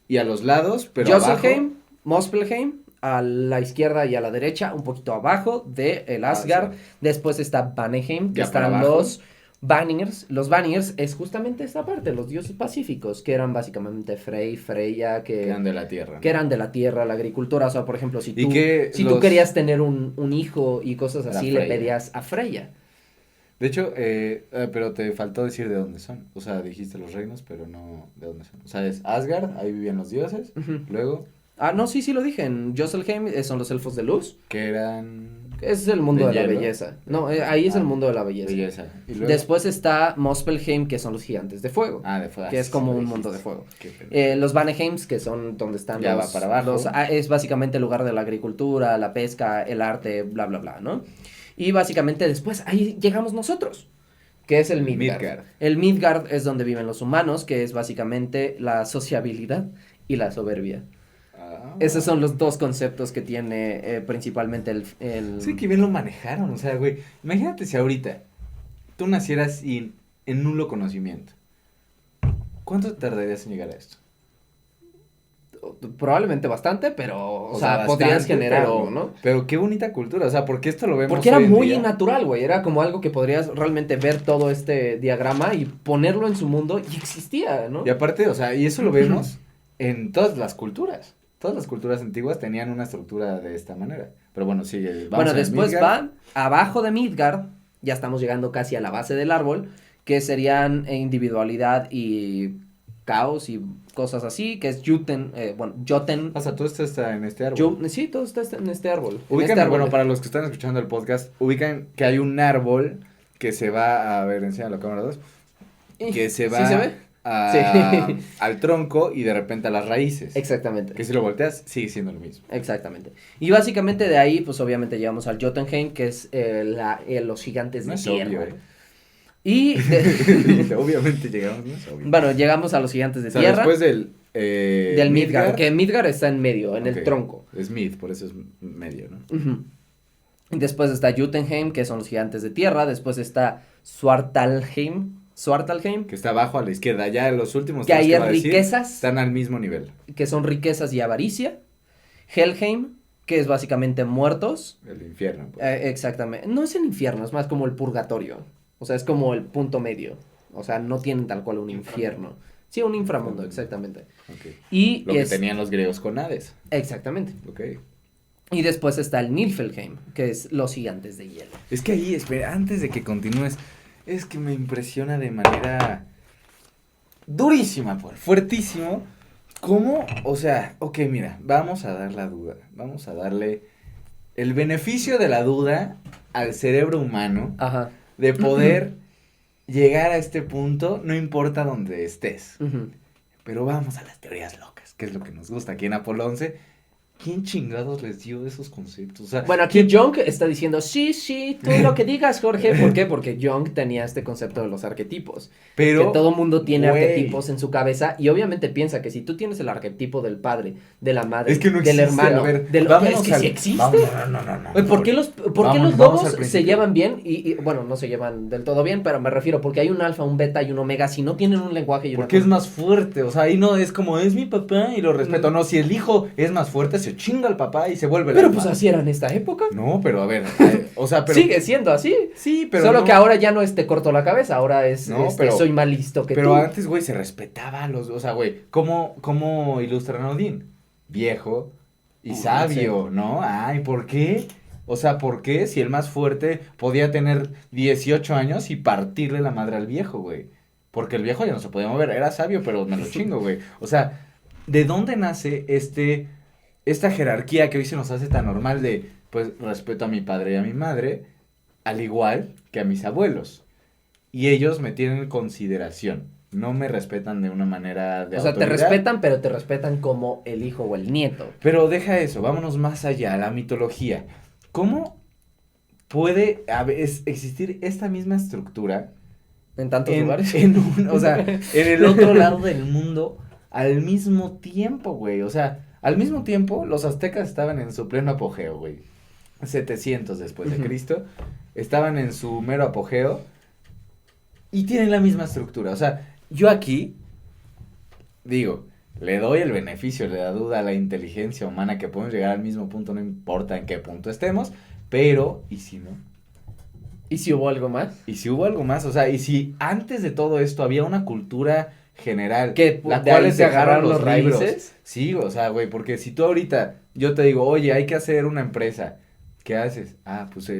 y a los lados, pero Josalheim, abajo... Muspelheim, a la izquierda y a la derecha, un poquito abajo de el Asgard. Después está Vanaheim, que Ya para están abajo. los Vanir. Los Vanir es justamente esta parte, los dioses pacíficos, que eran básicamente Frey, Freya, Que eran de la tierra. que eran de la tierra, la agricultura. O sea, por ejemplo, si Y tú, que si tú los- querías tener un hijo y cosas Era así, le Freya. pedías a Freya. De hecho, pero te faltó decir de dónde son. O sea, dijiste los reinos, pero no de dónde son. O sea, es Asgard, ahí vivían los dioses. Ujú. Luego, Ah, no, sí lo dije. En Jocelyn son los elfos de luz. que eran... Es el mundo ¿De de la hielo? belleza. No, ahí es el mundo de la belleza. Belleza. Y luego... Después está Muspelheim, que son los gigantes de fuego. Ah, de fuego. que es como Sí, un lo mundo de dijiste. fuego. Qué pena. Los Vanaheims, que son donde están Ya los... va para abajo. es básicamente el lugar de la agricultura, la pesca, el arte, bla, bla, bla, ¿no? Y básicamente después ahí llegamos nosotros, que es el Midgard. Midgard. El Midgard es donde viven los humanos, que es básicamente la sociabilidad y la soberbia. Ah. Esos son los dos conceptos que tiene principalmente el... Sí, que bien lo manejaron. O sea, güey, imagínate si ahorita tú nacieras en nulo conocimiento. ¿Cuánto tardarías en llegar a esto? Probablemente bastante, pero, o sea, bastante, podrías generarlo, pero- ¿no? Pero qué bonita cultura, o sea, porque esto lo vemos Porque era hoy en muy día. natural, güey. Era como algo que podrías realmente ver todo este diagrama y ponerlo en su mundo y existía, ¿no? Y aparte, o sea, y eso lo vemos en todas las culturas. Todas las culturas antiguas tenían una estructura de esta manera. Pero bueno, sigue. Vamos Bueno, a después Midgard. va abajo de Midgard, ya estamos llegando casi a la base del árbol, que serían individualidad y caos y cosas así, que es Jotun. O sea, todo esto está en este árbol. Sí, todo está en este árbol. en Ubican, este árbol. bueno, para los que están escuchando el podcast, ubican que hay un árbol que se va, a ver, enséñalo a cámara 2, que se va ¿Sí se ve? Sí. al tronco y de repente a las raíces. Exactamente. Que si lo volteas, sigue siendo lo mismo. Exactamente. Y básicamente de ahí, pues obviamente llegamos al Jotunheim, que es los gigantes No de es tierra. obvio, Y, Obviamente llegamos, no es obvio. bueno, llegamos a los gigantes de O sea, tierra. después del Midgard, que Midgard está en medio, en Ok. el tronco. Es mid, por eso es medio, ¿no? Ujú. Después está Jotunheim, que son los gigantes de tierra. Después está Svartalheim, Que está abajo a la izquierda. Ya los últimos que tres ahí que es va a decir riquezas, están al mismo nivel. que son riquezas y avaricia. Helheim, que es básicamente muertos. El infierno. Pues. Exactamente. No es el infierno, es más como el purgatorio. O sea, es como el punto medio. O sea, no tienen tal cual un infierno. Sí, un inframundo, exactamente. Ok. Y Lo que tenían los griegos con Hades. Exactamente. Ok. Y después está el Niflheim, que es los gigantes de hielo. Es que ahí, espera, antes de que continúes, es que me impresiona de manera durísima, pues, fuertísimo. ¿Cómo? O sea, ok, mira, vamos a dar la duda, vamos a darle el beneficio de la duda al cerebro humano. Ajá. De poder llegar a este punto, no importa dónde estés. Uh-huh. Pero vamos a las teorías locas, que es lo que nos gusta aquí en Apolo 11. ¿Quién chingados les dio esos conceptos? O sea, bueno, aquí Jung está diciendo, sí, tú lo que digas, Jorge. ¿Por qué? Porque Jung tenía este concepto de los arquetipos. pero, que todo mundo tiene güey, arquetipos en su cabeza y obviamente piensa que si tú tienes el arquetipo del padre, de la madre, es que no del existe, hermano, a ver, del vámonos es que al- sí existe. No. Oye, ¿por qué los Vamos lobos al se principio. llevan bien? Y, bueno, no se llevan del todo bien, pero me refiero porque hay un alfa, un beta y un omega. Si no tienen un lenguaje y una Porque es más fuerte, o sea, ahí no es como, es mi papá y lo respeto. No, si el hijo es más fuerte, se chinga al papá y se vuelve Pero la pues madre. así era en esta época. No, pero a ver, o sea, pero... Sigue siendo así. Sí, pero Solo no. que ahora ya no es te corto la cabeza, ahora es No, pero- soy más listo que Pero tú. antes, güey, se respetaba a los, o sea, güey, ¿cómo ilustran a Odín? Viejo y sabio, ¿no? Ay, ¿por qué? O sea, ¿por qué si el más fuerte podía tener 18 años y partirle la madre al viejo, güey? Porque el viejo ya no se podía mover, era sabio, pero me lo chingo, güey. O sea, ¿de dónde nace esta jerarquía que hoy se nos hace tan normal de, pues, respeto a mi padre y a mi madre, al igual que a mis abuelos? Y ellos me tienen en consideración, no me respetan de una manera de O sea, te autoridad. respetan, pero te respetan como el hijo o el nieto. Pero deja eso, vámonos más allá, a la mitología. ¿Cómo puede existir esta misma estructura En tantos lugares. o sea, en el otro lado del mundo al mismo tiempo, güey? O sea, al mismo tiempo los aztecas estaban en su pleno apogeo, güey. 700 después de Ujú. Cristo, estaban en su mero apogeo y tienen la misma estructura. O sea, yo aquí digo, le doy el beneficio de la duda a la inteligencia humana que podemos llegar al mismo punto, no importa en qué punto estemos, pero, ¿y si no? ¿Y si hubo algo más? ¿Y si hubo algo más? O sea, ¿y si antes de todo esto había una cultura general? ¿Que la de cual ahí es se de agarrar agarraron los los libros? raíces? Sí, o sea, güey, porque si tú ahorita, yo te digo, oye, hay que hacer una empresa, ¿qué haces? Ah, pues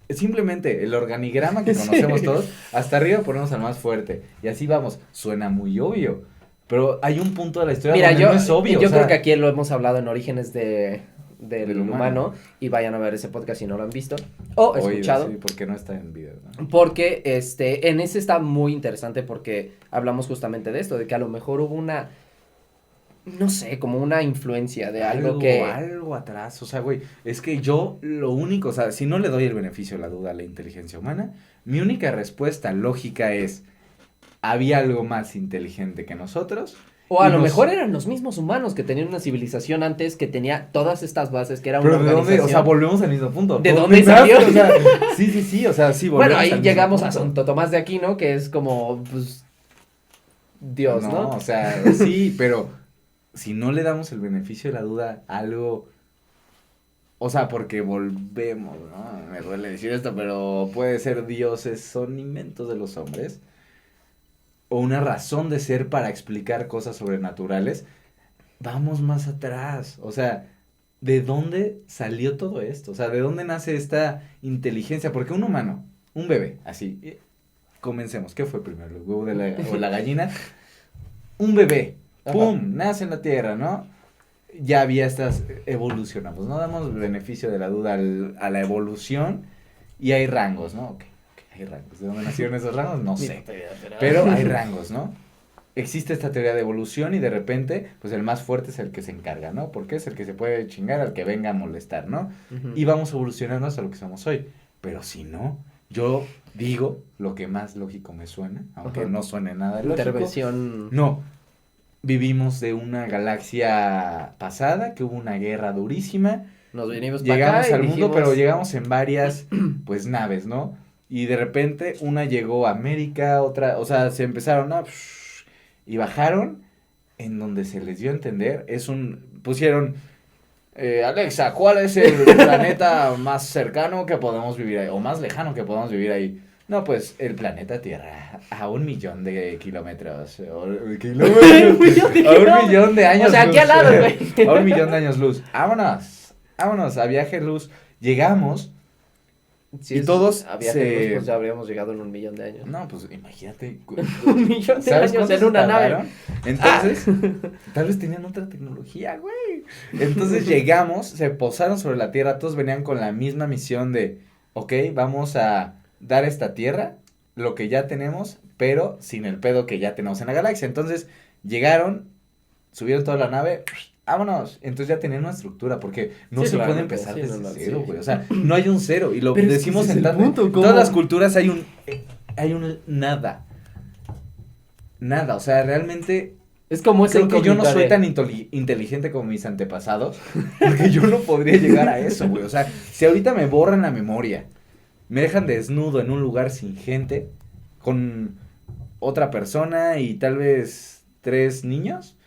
simplemente el organigrama que Sí. conocemos todos, hasta arriba ponemos al más fuerte, y así vamos, suena muy obvio, pero hay un punto de la historia Mira, donde yo, no es obvio. yo o sea, creo que aquí lo hemos hablado en Orígenes del Del humano. humano. Y vayan a ver ese podcast si no lo han visto. O oído, escuchado. sí, porque no está en video, ¿no? Porque en ese está muy interesante porque hablamos justamente de esto, de que a lo mejor hubo una, no sé, como una influencia de algo atrás, o sea, güey, es que yo lo único, o sea, si no le doy el beneficio de la duda a la inteligencia humana, mi única respuesta lógica es, había algo más inteligente que nosotros. O a y lo nos- mejor eran los mismos humanos que tenían una civilización antes que tenía todas estas bases, que era Pero una ¿de dónde? O sea, organización. volvemos al mismo punto. ¿De ¿Tú dónde pensaste? salió? O sea, sí, o sea, sí, Bueno, volvemos ahí al mismo llegamos a punto. Santo Tomás de Aquino, que es como, pues, Dios, ¿no? O sea, sí, pero si no le damos el beneficio de la duda a algo, o sea, porque volvemos, ¿no? Me duele decir esto, pero puede ser dioses, son inventos de los hombres, o una razón de ser para explicar cosas sobrenaturales, vamos más atrás, o sea, ¿de dónde salió todo esto? O sea, ¿de dónde nace esta inteligencia? Porque un humano, un bebé, así, comencemos, ¿qué fue primero, el huevo o la gallina? Un bebé, Ajá. ¡pum!, nace en la tierra, ¿no? Ya había evolucionamos, ¿no? Damos beneficio de la duda a la evolución y hay rangos, ¿no? Ok, hay rangos. ¿De dónde nacieron esos rangos? No sé. Pero hay rangos, ¿no? Existe esta teoría de evolución y de repente, pues el más fuerte es el que se encarga, ¿no? Porque es el que se puede chingar al que venga a molestar, ¿no? Ujú. Y vamos evolucionando hasta lo que somos hoy. Pero si no, yo digo lo que más lógico me suena, aunque Ajá. no suene nada lógico. Intervención. No, vivimos de una galaxia pasada, que hubo una guerra durísima, Nos vinimos para llegamos acá al y mundo, dijimos, pero llegamos en varias, pues, naves, ¿no? Y de repente una llegó a América, otra, o sea, se empezaron a... y bajaron en donde se les dio a entender, pusieron, Alexa, ¿cuál es el planeta más cercano que podemos vivir ahí? O más lejano que podemos vivir ahí. No, pues el planeta Tierra, a 1,000,000 de kilómetros. ¿Kilómetros? A 1,000,000 de años O sea, aquí al lado, güey. A 1,000,000 de años luz. Vámonos a viaje luz. Llegamos Sí, y todos había pues ya habríamos llegado en 1,000,000 de años. No, pues imagínate. 1,000,000 de ¿Sabes años cuánto en una nave. tardaron? Entonces, tal vez tenían otra tecnología, güey. Entonces llegamos, se posaron sobre la Tierra, todos venían con la misma misión de, ok, vamos a dar esta Tierra, lo que ya tenemos, pero sin el pedo que ya tenemos en la galaxia. Entonces, llegaron, subieron toda la nave, vámonos. Entonces ya tenían una estructura, porque no se puede empezar desde cero, güey. O sea, no hay un cero, y lo pero decimos es que en todas las culturas hay un nada. Nada, o sea, realmente es como ese creo que yo no soy tan inteligente como mis antepasados, porque yo no podría llegar a eso, güey. O sea, si ahorita me borran la memoria, me dejan desnudo en un lugar sin gente, con otra persona y tal vez 3 niños,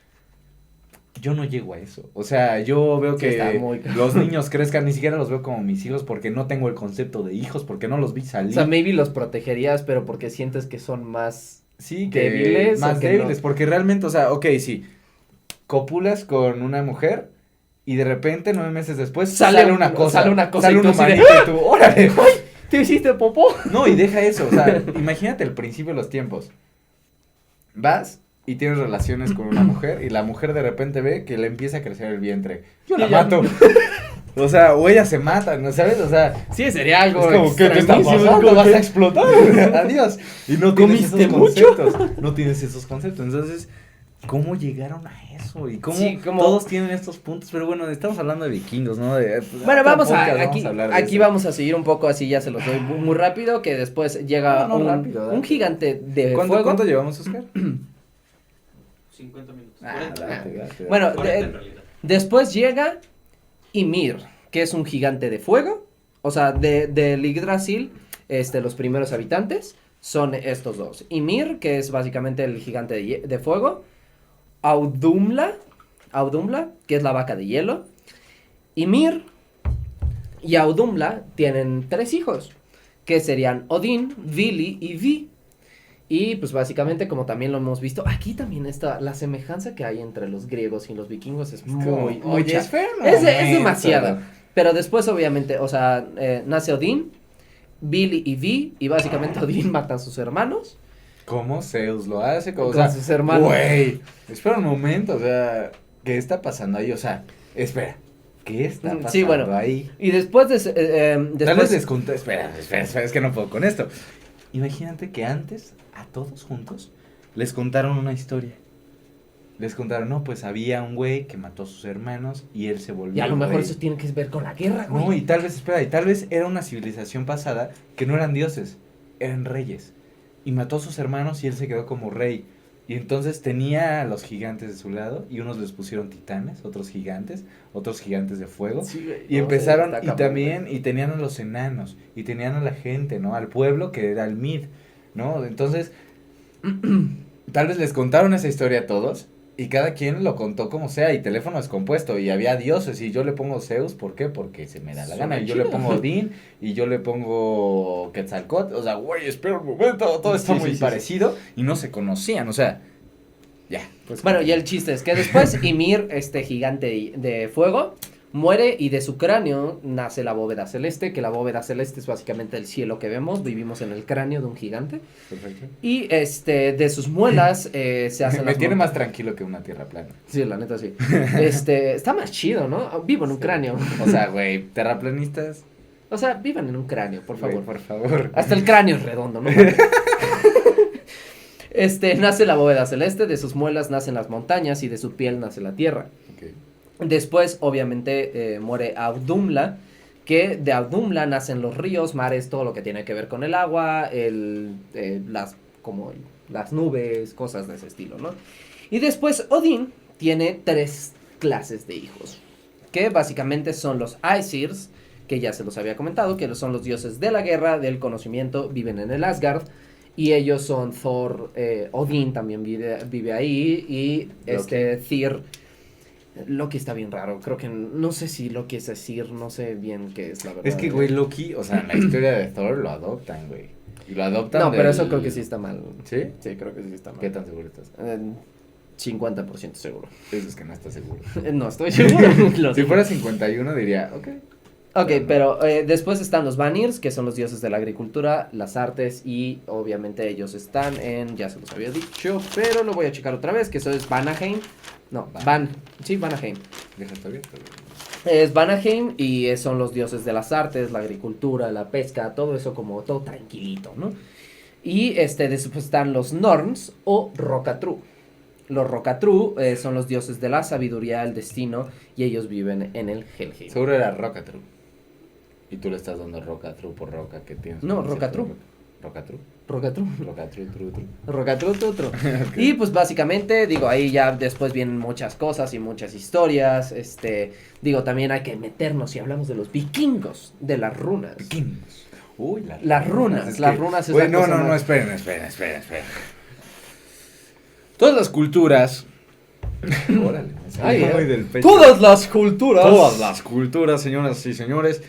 yo no llego a eso. O sea, yo veo que los niños crezcan, ni siquiera los veo como mis hijos, porque no tengo el concepto de hijos, porque no los vi salir. O sea, maybe los protegerías, pero porque sientes que son más... Sí, débiles, más que débiles, no. porque realmente, o sea, ok, sí, copulas con una mujer y de repente 9 meses después sale una cosa, sale un humanito y tú, órale, ¿te hiciste popó? no, y deja eso, o sea, imagínate el principio de los tiempos, vas y tienes relaciones con una mujer y la mujer de repente ve que le empieza a crecer el vientre, yo la mato. O sea, o ella se mata, ¿no sabes? O sea, sí, sería algo es como, ¿qué te está pasando? Vas a explotar. Adiós. Y no tienes esos conceptos. No tienes esos conceptos. Entonces, ¿cómo llegaron a eso? Y cómo todos tienen estos puntos. Pero bueno, estamos hablando de vikingos, ¿no? Bueno, vamos a seguir un poco así, ya se los doy muy rápido, que después llega un gigante de fuego. ¿Cuánto llevamos, Oscar? 50 minutos. Date. Bueno, después llega Ymir, que es un gigante de fuego, o sea, de Yggdrasil, los primeros habitantes son estos dos. Ymir, que es básicamente el gigante de fuego, Audhumla, que es la vaca de hielo. Ymir y Audhumla tienen 3 hijos, que serían Odín, Vili y Vi. Y pues básicamente, como también lo hemos visto, aquí también está la semejanza que hay entre los griegos y los vikingos es mucha. Es demasiada. Pero después, obviamente, o sea, nace Odín, Vili y Vi, y básicamente Odín mata a sus hermanos. ¿Cómo Zeus lo hace? Con sus hermanos. Güey, espera un momento, o sea, ¿qué está pasando ahí? O sea, espera, ¿qué está pasando ahí? Y después espera, es que no puedo con esto. Imagínate que antes, a todos juntos, les contaron una historia. Les contaron, no, pues había un güey que mató a sus hermanos y él se volvió. Y a lo mejor eso tiene que ver con la guerra, güey. No, y tal vez era una civilización pasada que no eran dioses, eran reyes. Y mató a sus hermanos y él se quedó como rey. Y entonces tenía a los gigantes de su lado y unos les pusieron titanes, otros gigantes de fuego. Sí, y empezaron, y tenían a los enanos, y tenían a la gente, ¿no? Al pueblo que era el Mid, ¿no? Entonces, tal vez les contaron esa historia a todos y cada quien lo contó como sea, y teléfono descompuesto, y había dioses, y yo le pongo Zeus, ¿por qué? Porque se me da la gana, y yo le pongo Odín, y yo le pongo Quetzalcóatl, o sea, güey, espera un momento, todo está muy parecido, y no se conocían, o sea, ya. Pues bueno, y el chiste es que después Ymir, gigante de fuego, muere y de su cráneo nace la bóveda celeste, que la bóveda celeste es básicamente el cielo que vemos, vivimos en el cráneo de un gigante. Perfecto. Y de sus muelas se hacen Me tiene más tranquilo que una tierra plana. Sí, la neta sí. Está más chido, ¿no? Vivo en un cráneo. O sea, güey, terraplanistas. O sea, vivan en un cráneo, por favor. Güey, por favor. Hasta el cráneo es redondo, ¿no? Nace la bóveda celeste, de sus muelas nacen las montañas y de su piel nace la tierra. Okay. Después, obviamente, muere Audhumla, que de Audhumla nacen los ríos, mares, todo lo que tiene que ver con el agua, las nubes, cosas de ese estilo, ¿no? Y después Odín tiene 3 clases de hijos, que básicamente son los Aesirs, que ya se los había comentado, que son los dioses de la guerra, del conocimiento, viven en el Asgard. Y ellos son Thor, Odín también vive ahí, y Tyr. Loki está bien raro, creo que, no sé si Loki es Aesir, no sé bien qué es la verdad. Es que, güey, Loki, o sea, en la historia de Thor lo adoptan, güey. Y lo adoptan. No, pero eso creo que sí está mal. ¿Sí? Sí, creo que sí está mal. ¿Qué tan seguro estás? 50% seguro. Dices que no estás seguro. No estoy seguro. Si fuera 51 diría, ok. Ok, pero después están los Vanirs, que son los dioses de la agricultura, las artes y obviamente ellos están en, ya se los había dicho, pero lo voy a checar otra vez, que eso es Vanaheim. No, Vanaheim. Déjate abierto. Es Vanaheim y son los dioses de las artes, la agricultura, la pesca, todo eso como todo tranquilito, ¿no? Y después están los Norns o Rokatru. Los Rokatru son los dioses de la sabiduría, el destino, y ellos viven en el Helheim. Seguro era Rokatru. Y tú le estás dando Rokatru por roca que tienes. No, Rokatru. Rokatru. Rokatru. Rokatru, tru, tru. Rokatru, tutru. Okay. Y pues básicamente, digo, ahí ya después vienen muchas cosas y muchas historias. Digo, también hay que meternos si hablamos de los vikingos, de las runas. Vikingos. Uy, Las runas, es las que- runas es Güey, la no, cosa no, no, más- esperen. Todas las culturas. Órale, me salió Ay, muy del pecho. Todas las culturas. Todas las culturas, señoras y señores,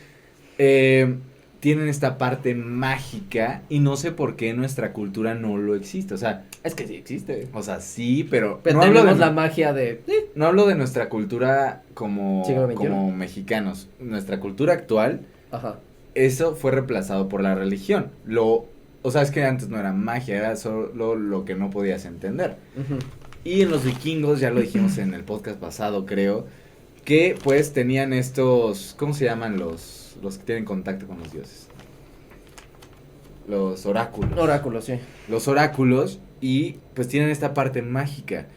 tienen esta parte mágica y no sé por qué nuestra cultura no lo existe. O sea, Es que sí existe. sí, pero, Pero no, hablo tenemos de, la magia de... no hablo de nuestra cultura como, Siglo XXI. como mexicanos. Nuestra cultura actual, Ajá. eso fue reemplazado por la religión. O sea, es que antes no era magia, era solo lo que no podías entender. Ujú. Y en los vikingos, ya lo dijimos en el podcast pasado, creo, que pues tenían estos, ¿cómo se llaman los que tienen contacto con los dioses? Los oráculos. Oráculos, sí. Los oráculos y pues tienen esta parte mágica.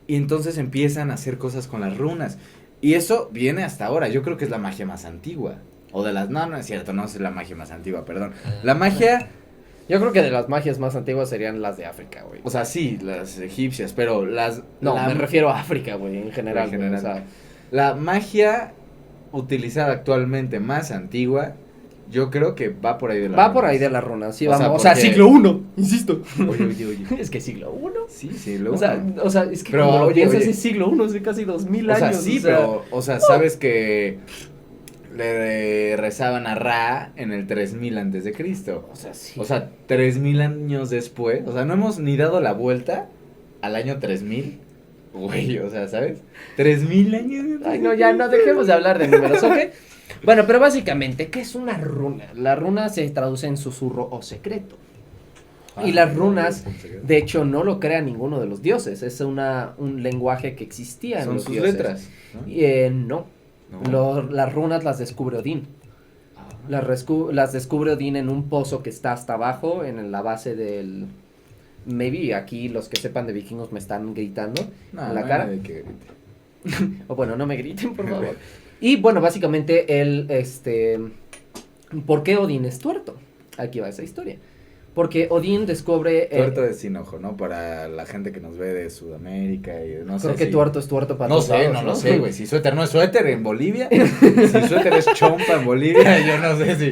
Y entonces empiezan a hacer cosas con las runas. Y eso viene hasta ahora, yo creo que es la magia más antigua. O de las, no es cierto, no es la magia más antigua, perdón. La magia, Yo creo que de las magias más antiguas serían las de África, güey. o sea, sí, las egipcias, pero las... No, la- me refiero a África, güey, en general. En güey, general. o sea, La magia utilizada actualmente más antigua, yo creo que va por ahí de la va por ahí de las runas, sí, O sea, vamos. O sea, porque- siglo I, insisto. Oye. Es que siglo I. Sí, lo O sea, es que Pero, cuando lo oye, piensas oye. es siglo I, es de casi 2000 O sea, años. sí, o sea, pero, o sea, sabes que le rezaban a Ra en el 3000 antes de Cristo. O sea, sí. O sea, 3000 años después, o sea, no hemos ni dado la vuelta al año 3000. Güey, o sea, ¿sabes? 3000 años. Ay, no, ya no dejemos de hablar de números, ¿ok? Bueno, pero básicamente, ¿qué es una runa? La runa se traduce en susurro o secreto. Y las runas, de hecho, no lo crea ninguno de los dioses. Es un lenguaje que existía en son los sus dioses. letras, ¿no? Y, no. Las runas las descubre Odín. Las descubre Odín en un pozo que está hasta abajo, en la base del... Maybe aquí los que sepan de vikingos me están gritando No, en la no hay cara. nadie que grite. O bueno, no me griten, por favor. Y bueno, básicamente ¿por qué Odín es tuerto? Aquí va esa historia. Porque Odín descubre... Tuerto de sin ojo, ¿no? Para la gente que nos ve de Sudamérica y no sé. Creo que si- tuerto es tuerto para No todos sé, lados, no lo sé, güey. Si suéter no es suéter en Bolivia, si suéter es chompa en Bolivia, yo no sé si.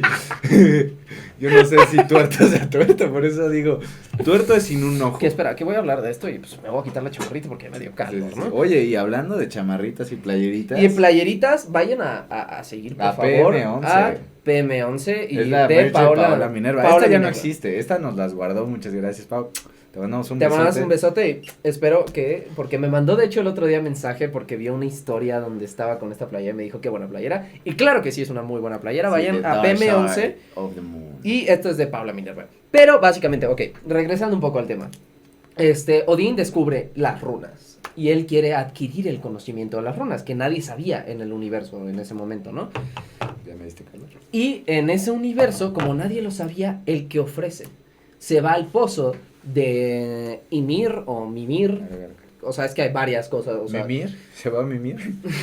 Yo no sé si tuerto sea tuerto, por eso digo, tuerto es sin un ojo. Que espera, que voy a hablar de esto y pues me voy a quitar la chamarrita porque me dio calor, Sí, sí, sí. ¿no? Oye, y hablando de chamarritas y playeritas. Y en playeritas, vayan a seguir, por A favor, PM11. a PM11 y es la de merch de Paola Minerva. Paola Esta ya no Minerva. existe, esta nos las guardó, muchas gracias, Pau. Te mandamos un Te besote. mandas un besote y espero que, porque me mandó de hecho el otro día mensaje porque vio una historia donde estaba con esta playera y me dijo qué buena playera. Y claro que sí es una muy buena playera, Sí, vayan The a Dark PM11 Side of the Moon. y esto es de Paula Minerva. Pero básicamente, ok, regresando un poco al tema. Odín descubre las runas y él quiere adquirir el conocimiento de las runas que nadie sabía en el universo en ese momento, ¿no? Ya me diste calor. Y en ese universo, como nadie lo sabía, el que ofrece se va al pozo de Ymir o Mimir. O sea, es que hay varias cosas. O sea, ¿Mimir? ¿Se va a mimir?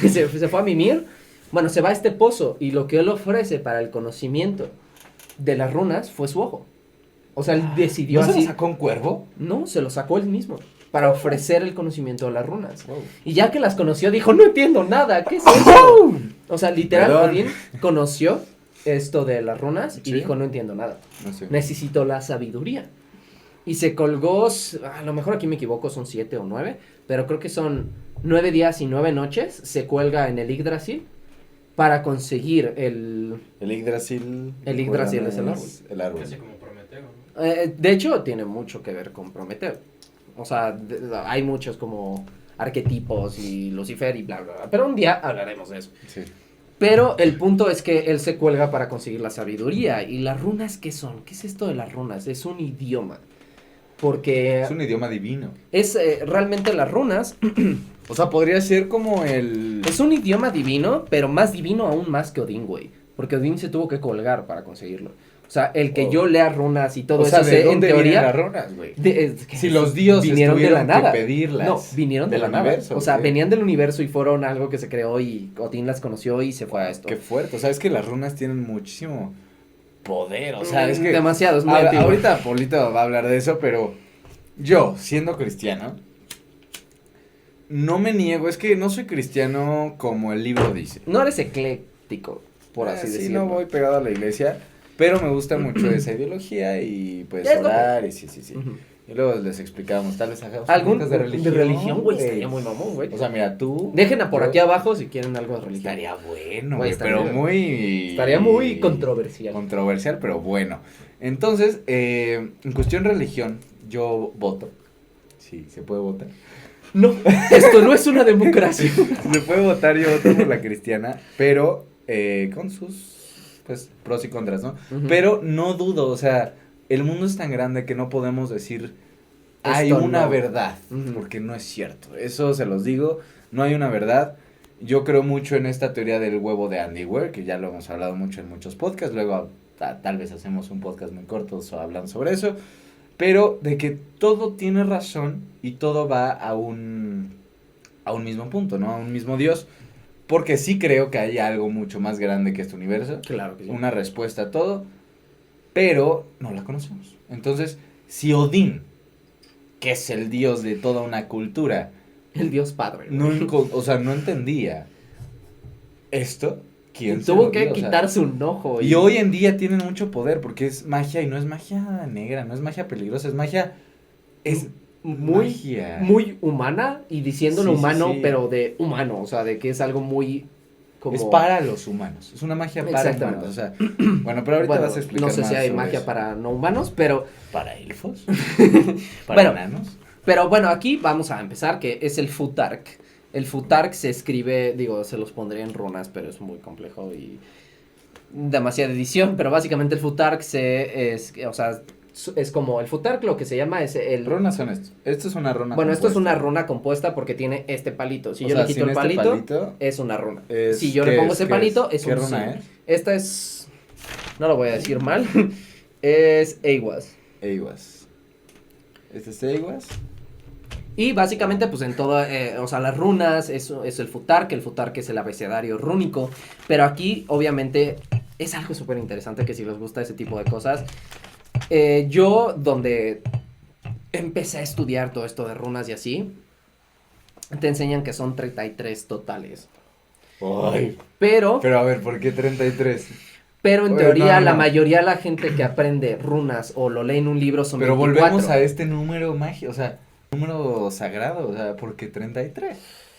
se fue a Mimir. Bueno, se va a este pozo y lo que él ofrece para el conocimiento de las runas fue su ojo. O sea, él decidió ¿No se así. lo sacó un cuervo? No, se lo sacó él mismo para ofrecer el conocimiento de las runas. Wow. Y ya que las conoció, dijo, no entiendo nada, ¿qué es eso? O sea, literal, Perdón. Odín conoció esto de las runas y Sí. dijo, no entiendo nada. No sé. Necesito la sabiduría. Y se colgó, a lo mejor aquí me equivoco, son 7 o 9, pero creo que son 9 días y 9 noches, se cuelga en el Yggdrasil para conseguir el... El Yggdrasil. El Yggdrasil es el árbol. El árbol. Casi como Prometeo, ¿no? de hecho, tiene mucho que ver con Prometeo. O sea, hay muchos como arquetipos y Lucifer y bla, bla, bla. Pero un día hablaremos de eso. Sí. Pero el punto es que él se cuelga para conseguir la sabiduría. ¿Y las runas qué son? ¿Qué es esto de las runas? Es un idioma. Porque Es un idioma divino. es realmente las runas O sea, podría ser como el... es un idioma divino, pero más divino aún más que Odín, güey. Porque Odín se tuvo que colgar para conseguirlo. O sea, el que yo lea runas y todo o sea, eso, ¿de sé, en dónde vienen teoría... las runas, güey? que Si los dioses vinieron de la tuvieron que nada. pedirlas No, vinieron de del la nada. universo, O sea, ¿qué? venían del universo y fueron algo que se creó y Odín las conoció y se fue a esto. Qué fuerte. O sea, es que las runas tienen muchísimo poder. O sea, es que... Demasiado, es muy antiguo. Ahorita Polito va a hablar de eso, pero yo, siendo cristiano, no me niego. Es que no soy cristiano como el libro dice. No eres ecléctico, por así sí, decirlo. no voy pegado a la iglesia, pero me gusta mucho esa ideología y pues Es lo orar y sí. Ujú. Y luego les explicamos, tal vez hagamos ¿Algún podcast de religión, güey? Estaría muy mamón, güey. O sea, mira, tú... Dejen por yo- aquí abajo si quieren algo de religión. Estaría bueno, Güey, güey, pero muy... Estaría muy controversial. Controversial, pero bueno. Entonces, en cuestión religión, yo voto. Sí, se puede votar. No, esto no es una democracia. Se puede votar, yo voto por la cristiana, pero con sus pues pros y contras, ¿no? Ujú. Pero no dudo, o sea, el mundo es tan grande que no podemos decir hay Esto una no. verdad, Ujú. porque no es cierto. Eso se los digo, no hay una verdad. Yo creo mucho en esta teoría del huevo de Andy Weir, que ya lo hemos hablado mucho en muchos podcasts, luego tal vez hacemos un podcast muy corto hablando sobre eso, pero de que todo tiene razón y todo va a un mismo punto, ¿no? A un mismo Dios, porque sí creo que hay algo mucho más grande que este universo, Claro que sí. una respuesta a todo, pero no la conocemos. Entonces, si Odín, que es el dios de toda una cultura, El Dios Padre. no, güey. o sea, no entendía esto, ¿quién se Tuvo lo que dio? O sea, quitarse un ojo. y hoy en día tienen mucho poder porque es magia y no es magia negra, no es magia peligrosa, es magia... Es muy, magia. muy humana y diciéndolo Sí, sí, humano, sí. pero de humano, o sea, de que es algo muy como... Es para los humanos, es una magia para Exactamente. humanos, o sea, bueno, pero ahorita Bueno, vas a explicar no sé más si hay sobre magia eso. para no humanos, pero ¿Para elfos? ¿Para Bueno. enanos? bueno, aquí vamos a empezar, que es el Futark. El Futark se escribe, digo, se los pondría en runas, pero es muy complejo y demasiada edición, pero básicamente el Futark es como el Futark, lo que se llama es el... Runas son estos. Esto es una runa Bueno, esto es compuesta. una runa compuesta porque tiene este palito. Si O yo sea, le quito sin el este palito, es una runa. es- Si yo le ¿qué pongo es? ese ¿Qué palito, es? es ¿Qué un runa sí. es? Esta es... No lo voy a decir mal. Es Eiwas. Eiwas. ¿Este es Eiwas? Y básicamente, pues en todo, o sea, las runas, es el Futark es el abecedario rúnico, pero aquí, obviamente, es algo súper interesante que si les gusta ese tipo de cosas, yo, donde empecé a estudiar todo esto de runas y así, te enseñan que son 33 totales, Ay. pero Pero a ver, ¿por qué 33? en Oye, teoría, no. la mayoría de la gente que aprende runas o lo lee en un libro son Pero 24. volvemos a este número mágico, o sea, número sagrado, o sea, ¿por qué 33?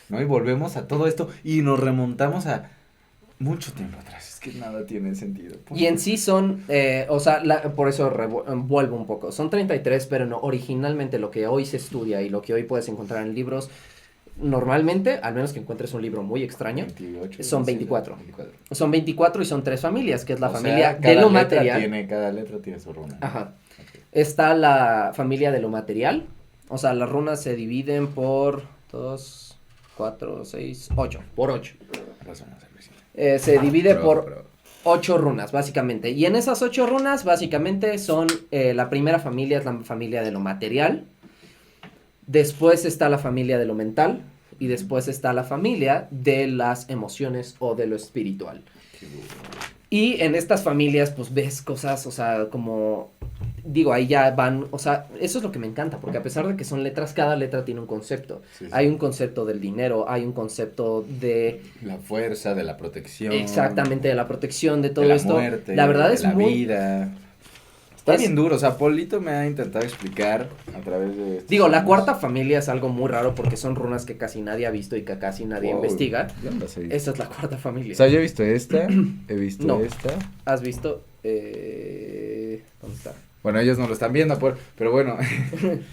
¿No? Y volvemos a todo esto y nos remontamos a mucho tiempo atrás. Es que nada tiene sentido. Y en sí son, o sea, por eso vuelvo un poco. Son 33, pero no, originalmente lo que hoy se estudia y lo que hoy puedes encontrar en libros, normalmente, al menos que encuentres un libro muy extraño, 28, son 26, 24. 24. son 24 y son 3 familias, que es la O sea, familia de cada lo letra material. Cada letra tiene su runa. Ajá. Ok. Está la familia de lo material, o sea, las runas se dividen por 2, 4, 6, 8, por 8. Razón, no sé, Luisito. Se divide Pero- por pero- 8 runas, básicamente. Y en esas 8 runas, básicamente, son la primera familia es la familia de lo material. Después está la familia de lo mental. Y después está la familia de las emociones o de lo espiritual. qué duro. Y en estas familias, pues ves cosas, o sea, como. Digo, ahí ya van. O sea, eso es lo que me encanta. Porque a pesar de que son letras, cada letra tiene un concepto. Sí, sí. Hay un concepto del dinero, hay un concepto de. La fuerza, de la protección. Exactamente, de la protección, de todo de la esto. muerte, la verdad de es la muy. vida. Está Es- bien duro, o sea, Polito me ha intentado explicar a través de... estos Digo, la años. cuarta familia es algo muy raro porque son runas que casi nadie ha visto y que casi nadie Wow, investiga. yo no las he visto. Esa es la cuarta familia. O sea, yo he visto esta, he visto No. esta. ¿Has visto? ¿Dónde está? Bueno, ellos no lo están viendo, pero bueno.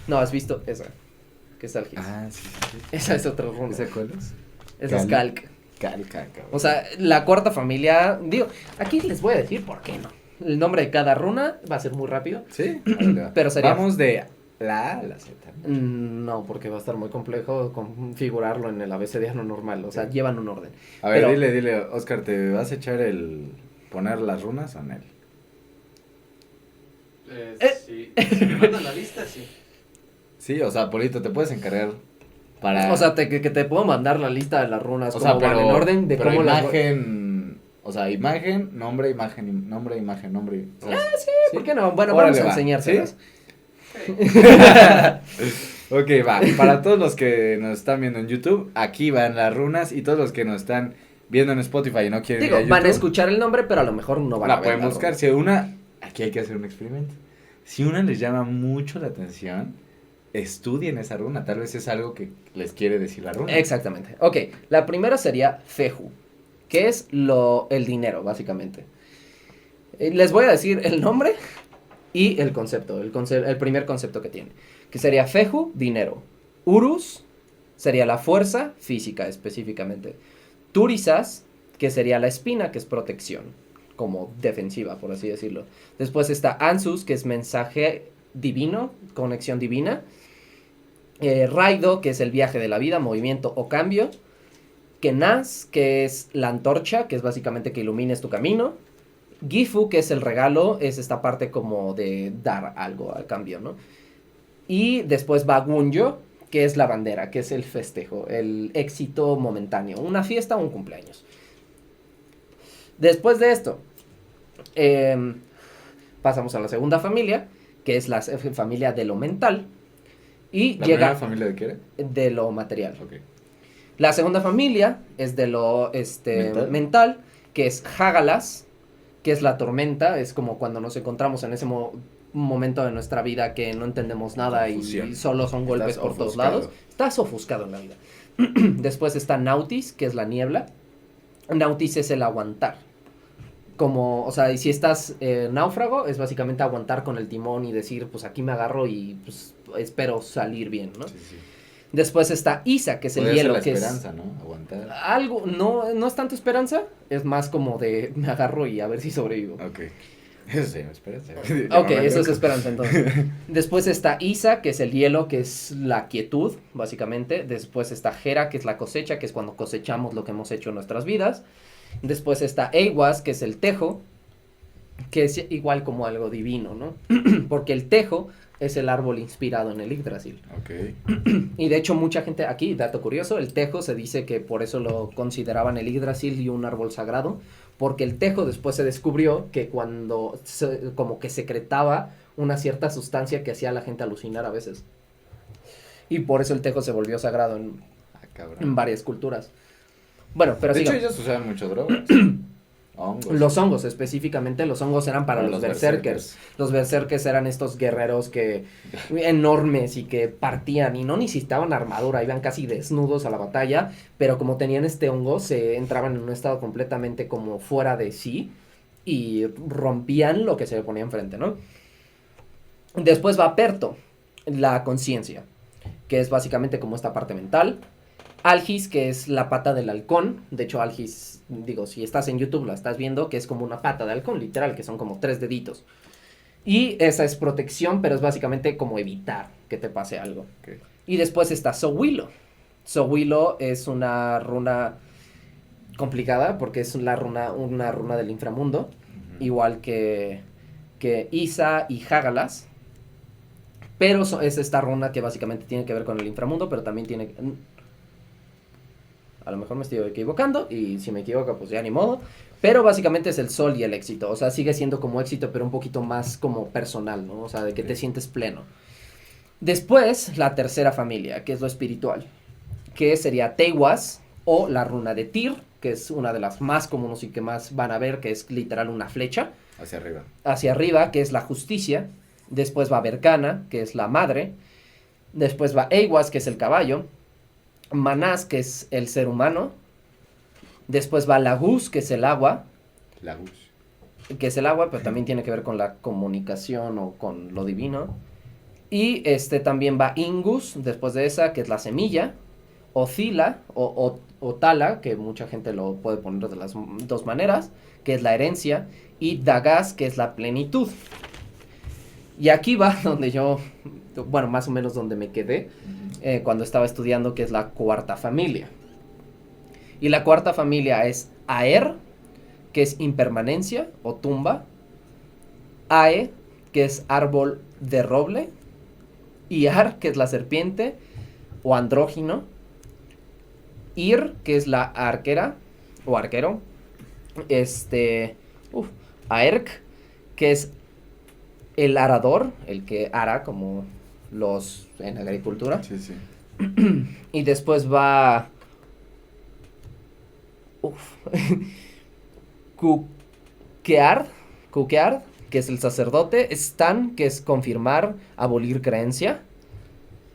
No, has visto esa. Que es Algis. Ah, sí, sí, sí. Esa es otra runa. ¿Esa cuál es? Esa es Calc. Calc. Calca, cabrón. O sea, la cuarta familia, digo, aquí les voy a decir por qué no. El nombre de cada runa va a ser muy rápido. ¿Sí? Órale, va. Pero sería- Vamos de la A a la Z. No, porque va a estar muy complejo configurarlo en el abecediano normal. O sea, llevan un orden. A ver, Pero- dile, Oscar, ¿te vas a echar el poner las runas o en él? Sí. Si me mandan la lista, sí. Sí, o sea, Polito, te puedes encargar para... O sea, que te puedo mandar la lista de las runas o como sea, van en orden de pero cómo las... imagen, o sea, imagen, nombre, imagen, nombre, imagen, nombre. O sea, Sí, ¿por qué no? Bueno, Órale, vamos a va. enseñárselas. Ok, va. Para todos los que nos están viendo en YouTube, aquí van las runas y todos los que nos están viendo en Spotify y no quieren Digo, ir a van a YouTube, escuchar el nombre, pero a lo mejor no van a la ver pueden la buscar. runa. Si una, aquí hay que hacer un experimento. Si una les llama mucho la atención, estudien esa runa. Tal vez es algo que les quiere decir la runa. Exactamente. Ok, la primera sería Feju, que es el dinero, básicamente. Les voy a decir el nombre y el concepto, el primer concepto que tiene, que sería Feju, dinero. Urus sería la fuerza física específicamente. Turisas, que sería la espina, que es protección, como defensiva, por así decirlo. Después está Ansus, que es mensaje divino, conexión divina. Raido, que es el viaje de la vida, movimiento o cambio. Kenaz, que es la antorcha, que es básicamente que ilumines tu camino. Gifu, que es el regalo, es esta parte como de dar algo al cambio, ¿no? Y después va Gunyo, que es la bandera, que es el festejo, el éxito momentáneo, una fiesta o un cumpleaños. Después de esto, pasamos a la segunda familia, que es la familia de lo mental. Y ¿La llega primera familia de qué era? de lo material. Ok. La segunda familia es de lo mental, que es Hagalas, que es la tormenta, es como cuando nos encontramos en ese momento de nuestra vida que no entendemos nada Confusión. y solo son golpes Estás por todos ofuscado. lados. Estás ofuscado en la vida. Después está Nautis, que es la niebla. Nautis es el aguantar. Como, o sea, y si estás náufrago, es básicamente aguantar con el timón y decir, pues aquí me agarro y pues espero salir bien, ¿no? Sí, sí. Después está Isa, que es el Podría ser hielo, la que esperanza, es ¿no? Aguantar. algo, no es tanto esperanza, es más como de me agarro y a ver si sobrevivo. Ok. Eso se llama esperanza. Ok, eso es esperanza entonces. Después está Isa, que es el hielo, que es la quietud, básicamente. Después está Hera, que es la cosecha, que es cuando cosechamos lo que hemos hecho en nuestras vidas. Después está Eiwas, que es el tejo, que es igual como algo divino, ¿no? Porque el tejo es el árbol inspirado en el Yggdrasil. Ok. Y de hecho mucha gente, aquí, dato curioso, el tejo se dice que por eso lo consideraban el Yggdrasil y un árbol sagrado, porque el tejo después se descubrió que cuando como que secretaba una cierta sustancia que hacía a la gente alucinar a veces. Y por eso el tejo se volvió sagrado en Cabrón. varias culturas. Bueno, pero De hecho, sigamos. ellos usaban mucho drogas. Hongos. Los hongos, específicamente, los hongos eran para los berserkers. Los berserkers eran estos guerreros que enormes y que partían y no necesitaban armadura, iban casi desnudos a la batalla, pero como tenían este hongo, se entraban en un estado completamente como fuera de sí y rompían lo que se le ponía enfrente, ¿no? Después va Perto, la conciencia, que es básicamente como esta parte mental. Algis, que es la pata del halcón. De hecho, Algis, digo, si estás en YouTube, la estás viendo, que es como una pata de halcón, literal, que son como 3 deditos. Y esa es protección, pero es básicamente como evitar que te pase algo. Ok. Y después está Sowilo. Sowilo es una runa complicada, porque es una runa del inframundo, Ujú. igual que Isa y Hagalas. Pero es esta runa que básicamente tiene que ver con el inframundo, pero también tiene... A lo mejor me estoy equivocando y si me equivoco pues ya ni modo. Pero básicamente es el sol y el éxito. O sea, sigue siendo como éxito pero un poquito más como personal, ¿no? O sea, de que te sientes pleno. Después, la tercera familia, que es lo espiritual. Que sería Teiwas o la runa de Tyr, que es una de las más comunes y que más van a ver, que es literal una flecha. Hacia arriba. Hacia arriba, que es la justicia. Después va Berkana, que es la madre. Después va Eiwas, que es el caballo. Manás, que es el ser humano. Después va Lagus, que es el agua. Lagus. Que es el agua, pero también tiene que ver con la comunicación o con lo divino. Y también va Ingus, después de esa, que es la semilla. Othila o Tala, que mucha gente lo puede poner de las dos maneras, que es la herencia, y Dagas, que es la plenitud. Y aquí va donde yo, bueno, más o menos donde me quedé cuando estaba estudiando, que es la cuarta familia. Y la cuarta familia es Aer, que es impermanencia o tumba, Ae, que es árbol de roble, y Ar, que es la serpiente o andrógino, Ir, que es la arquera o arquero, Aerk, que es el arador, el que ara, como los en agricultura. Sí, sí. Y después va Kukeard, que es el sacerdote, Stan, que es confirmar, abolir creencia,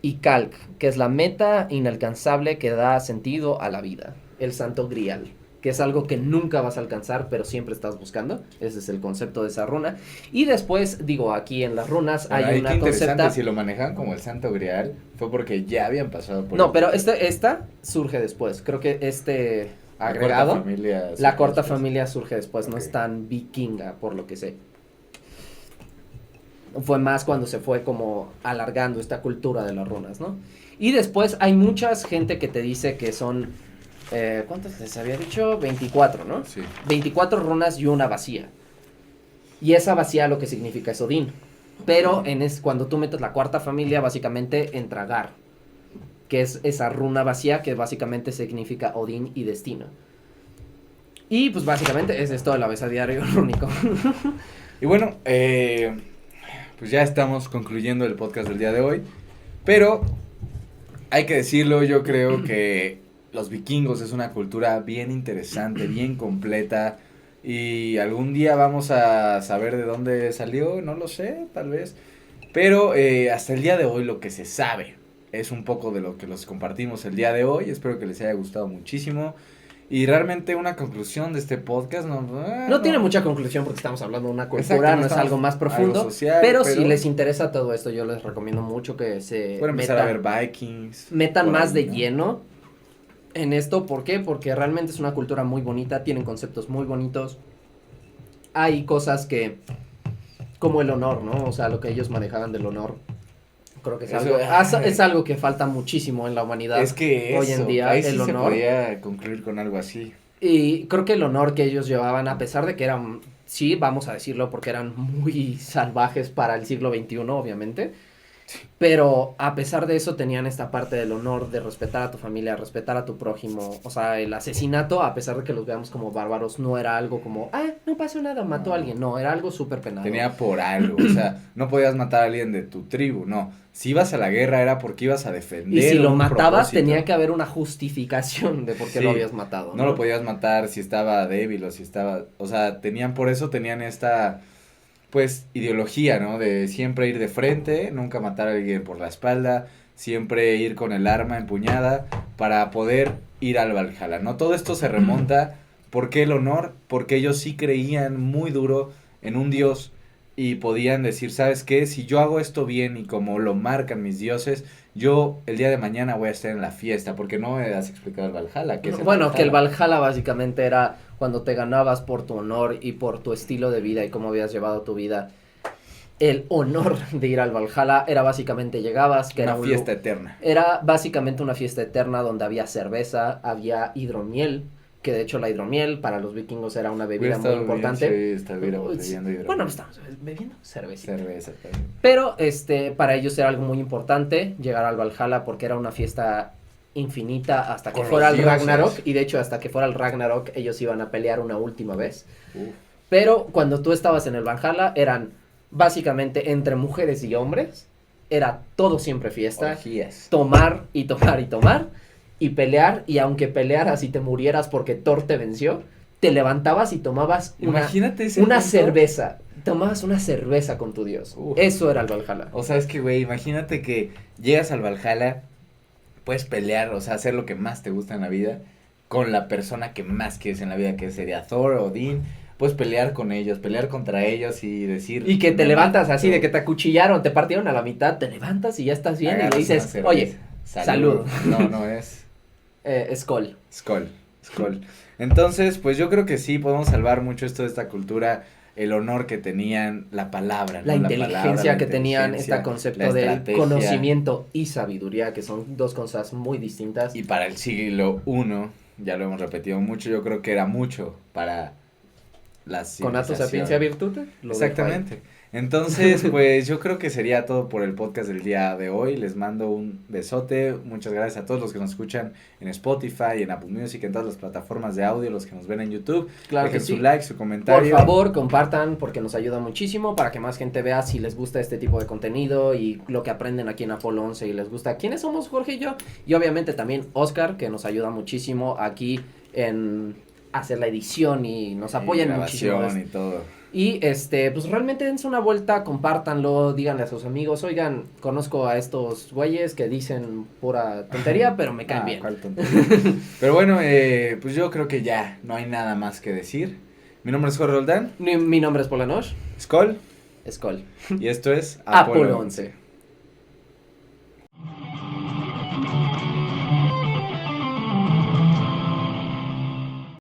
y Kalk, que es la meta inalcanzable que da sentido a la vida, el santo grial, que es algo que nunca vas a alcanzar, pero siempre estás buscando. Ese es el concepto de esa runa. Y después, digo, aquí en las runas Pero hay una concepta... Si lo manejaban como el santo grial, fue porque ya habían pasado por... No, pero esta surge después. Creo que agregado, la corta familia surge después, okay. No es tan vikinga, por lo que sé. Fue más cuando se fue como alargando esta cultura de las runas, ¿no? Y después hay mucha gente que te dice que son, ¿cuántas les había dicho? 24, ¿no? Sí. 24 runas y una vacía. Y esa vacía lo que significa es Odín. Pero cuando tú metes la cuarta familia, básicamente entra Gar, que es esa runa vacía que básicamente significa Odín y destino. Y pues básicamente es esto del abecedario rúnico. Y bueno, pues ya estamos concluyendo el podcast del día de hoy, pero hay que decirlo, yo creo que los vikingos es una cultura bien interesante, bien completa, y algún día vamos a saber de dónde salió, no lo sé, tal vez, pero hasta el día de hoy lo que se sabe es un poco de lo que los compartimos el día de hoy. Espero que les haya gustado muchísimo. Y realmente una conclusión de este podcast no tiene mucha conclusión porque estamos hablando de una cultura, no es algo más profundo, algo social, pero si les interesa todo esto, yo les recomiendo mucho que se pueden empezar a ver Vikings. Metan más de lleno en esto. ¿Por qué? Porque realmente es una cultura muy bonita, tienen conceptos muy bonitos. Hay cosas que, como el honor, ¿no? O sea, lo que ellos manejaban del honor. Creo que es algo que falta muchísimo en la humanidad. Es que hoy en día, ahí el sí honor. se podía concluir con algo así. Y creo que el honor que ellos llevaban, a pesar de que eran, sí, vamos a decirlo, porque eran muy salvajes para el siglo XXI, obviamente. Pero a pesar de eso tenían esta parte del honor, de respetar a tu familia, respetar a tu prójimo. O sea, el asesinato, a pesar de que los veamos como bárbaros, no era algo como, no pasó nada, mató a alguien. No, era algo súper penado. Tenía por algo, o sea, no podías matar a alguien de tu tribu, no. Si ibas a la guerra era porque ibas a defender. Y si lo matabas tenía que haber una justificación de por qué lo habías matado. No lo podías matar si estaba débil o si estaba, o sea, tenían esta... pues ideología, ¿no? De siempre ir de frente, nunca matar a alguien por la espalda, siempre ir con el arma empuñada para poder ir al Valhalla, ¿no? Todo esto se remonta, ¿por qué el honor? Porque ellos sí creían muy duro en un dios y podían decir, ¿sabes qué? Si yo hago esto bien y como lo marcan mis dioses, yo el día de mañana voy a estar en la fiesta, porque no me has explicado el Valhalla. ¿Qué es el Valhalla? Que el Valhalla básicamente era cuando te ganabas por tu honor y por tu estilo de vida y cómo habías llevado tu vida. El honor de ir al Valhalla era básicamente llegabas, que una era fiesta eterna. Era básicamente una fiesta eterna donde había cerveza, había hidromiel, que de hecho la hidromiel para los vikingos era una bebida muy importante. Bebiendo hidromiel. Bueno, estamos bebiendo cerveza también. Pero para ellos era algo muy importante llegar al Valhalla porque era una fiesta infinita hasta que fuera el Ragnarok, y de hecho hasta que fuera el Ragnarok ellos iban a pelear una última vez. Pero cuando tú estabas en el Valhalla eran básicamente entre mujeres y hombres, era todo siempre fiesta, orgías. Tomar y tomar y tomar y pelear, y aunque pelearas y te murieras porque Thor te venció, te levantabas y tomabas una cerveza. Tomabas una cerveza con tu dios. Eso era el Valhalla. O sea, es que, güey, imagínate que llegas al Valhalla, puedes pelear, o sea, hacer lo que más te gusta en la vida con la persona que más quieres en la vida, que sería Thor o Odín. Puedes pelear con ellos, pelear contra ellos y decir... Y que te levantas así, de que te acuchillaron, te partieron a la mitad, te levantas y ya estás bien. Agarras y le dices, oye, salud. No, es... Skoll. Skoll. Entonces, pues yo creo que sí, podemos salvar mucho esto de esta cultura, el honor que tenían, la palabra, ¿no? La inteligencia palabra, que tenían, inteligencia, este concepto la de estrategia. conocimiento y sabiduría, que son dos cosas muy distintas. Y para el siglo I, ya lo hemos repetido mucho, yo creo que era mucho para la Conato civilización. sapiencia virtute. Lo Exactamente. Entonces, pues yo creo que sería todo por el podcast del día de hoy. Les mando un besote. Muchas gracias a todos los que nos escuchan en Spotify, en Apple Music, en todas las plataformas de audio, los que nos ven en YouTube. Claro Dejen que su sí. like, su comentario. Por favor, compartan porque nos ayuda muchísimo para que más gente vea si les gusta este tipo de contenido y lo que aprenden aquí en Apolo 11 y les gusta quiénes somos Jorge y yo. Y obviamente también Oscar, que nos ayuda muchísimo aquí en hacer la edición y nos apoyan muchísimo. Grabación y todo. Y pues realmente dense una vuelta, compártanlo, díganle a sus amigos, oigan, conozco a estos güeyes que dicen pura tontería, pero me caen bien. ¿Cuál tontería? Pero bueno, pues yo creo que ya no hay nada más que decir. Mi nombre es Jorge Roldán. Mi nombre es Polanosh. Skoll. Skoll. Y esto es Apolo 11.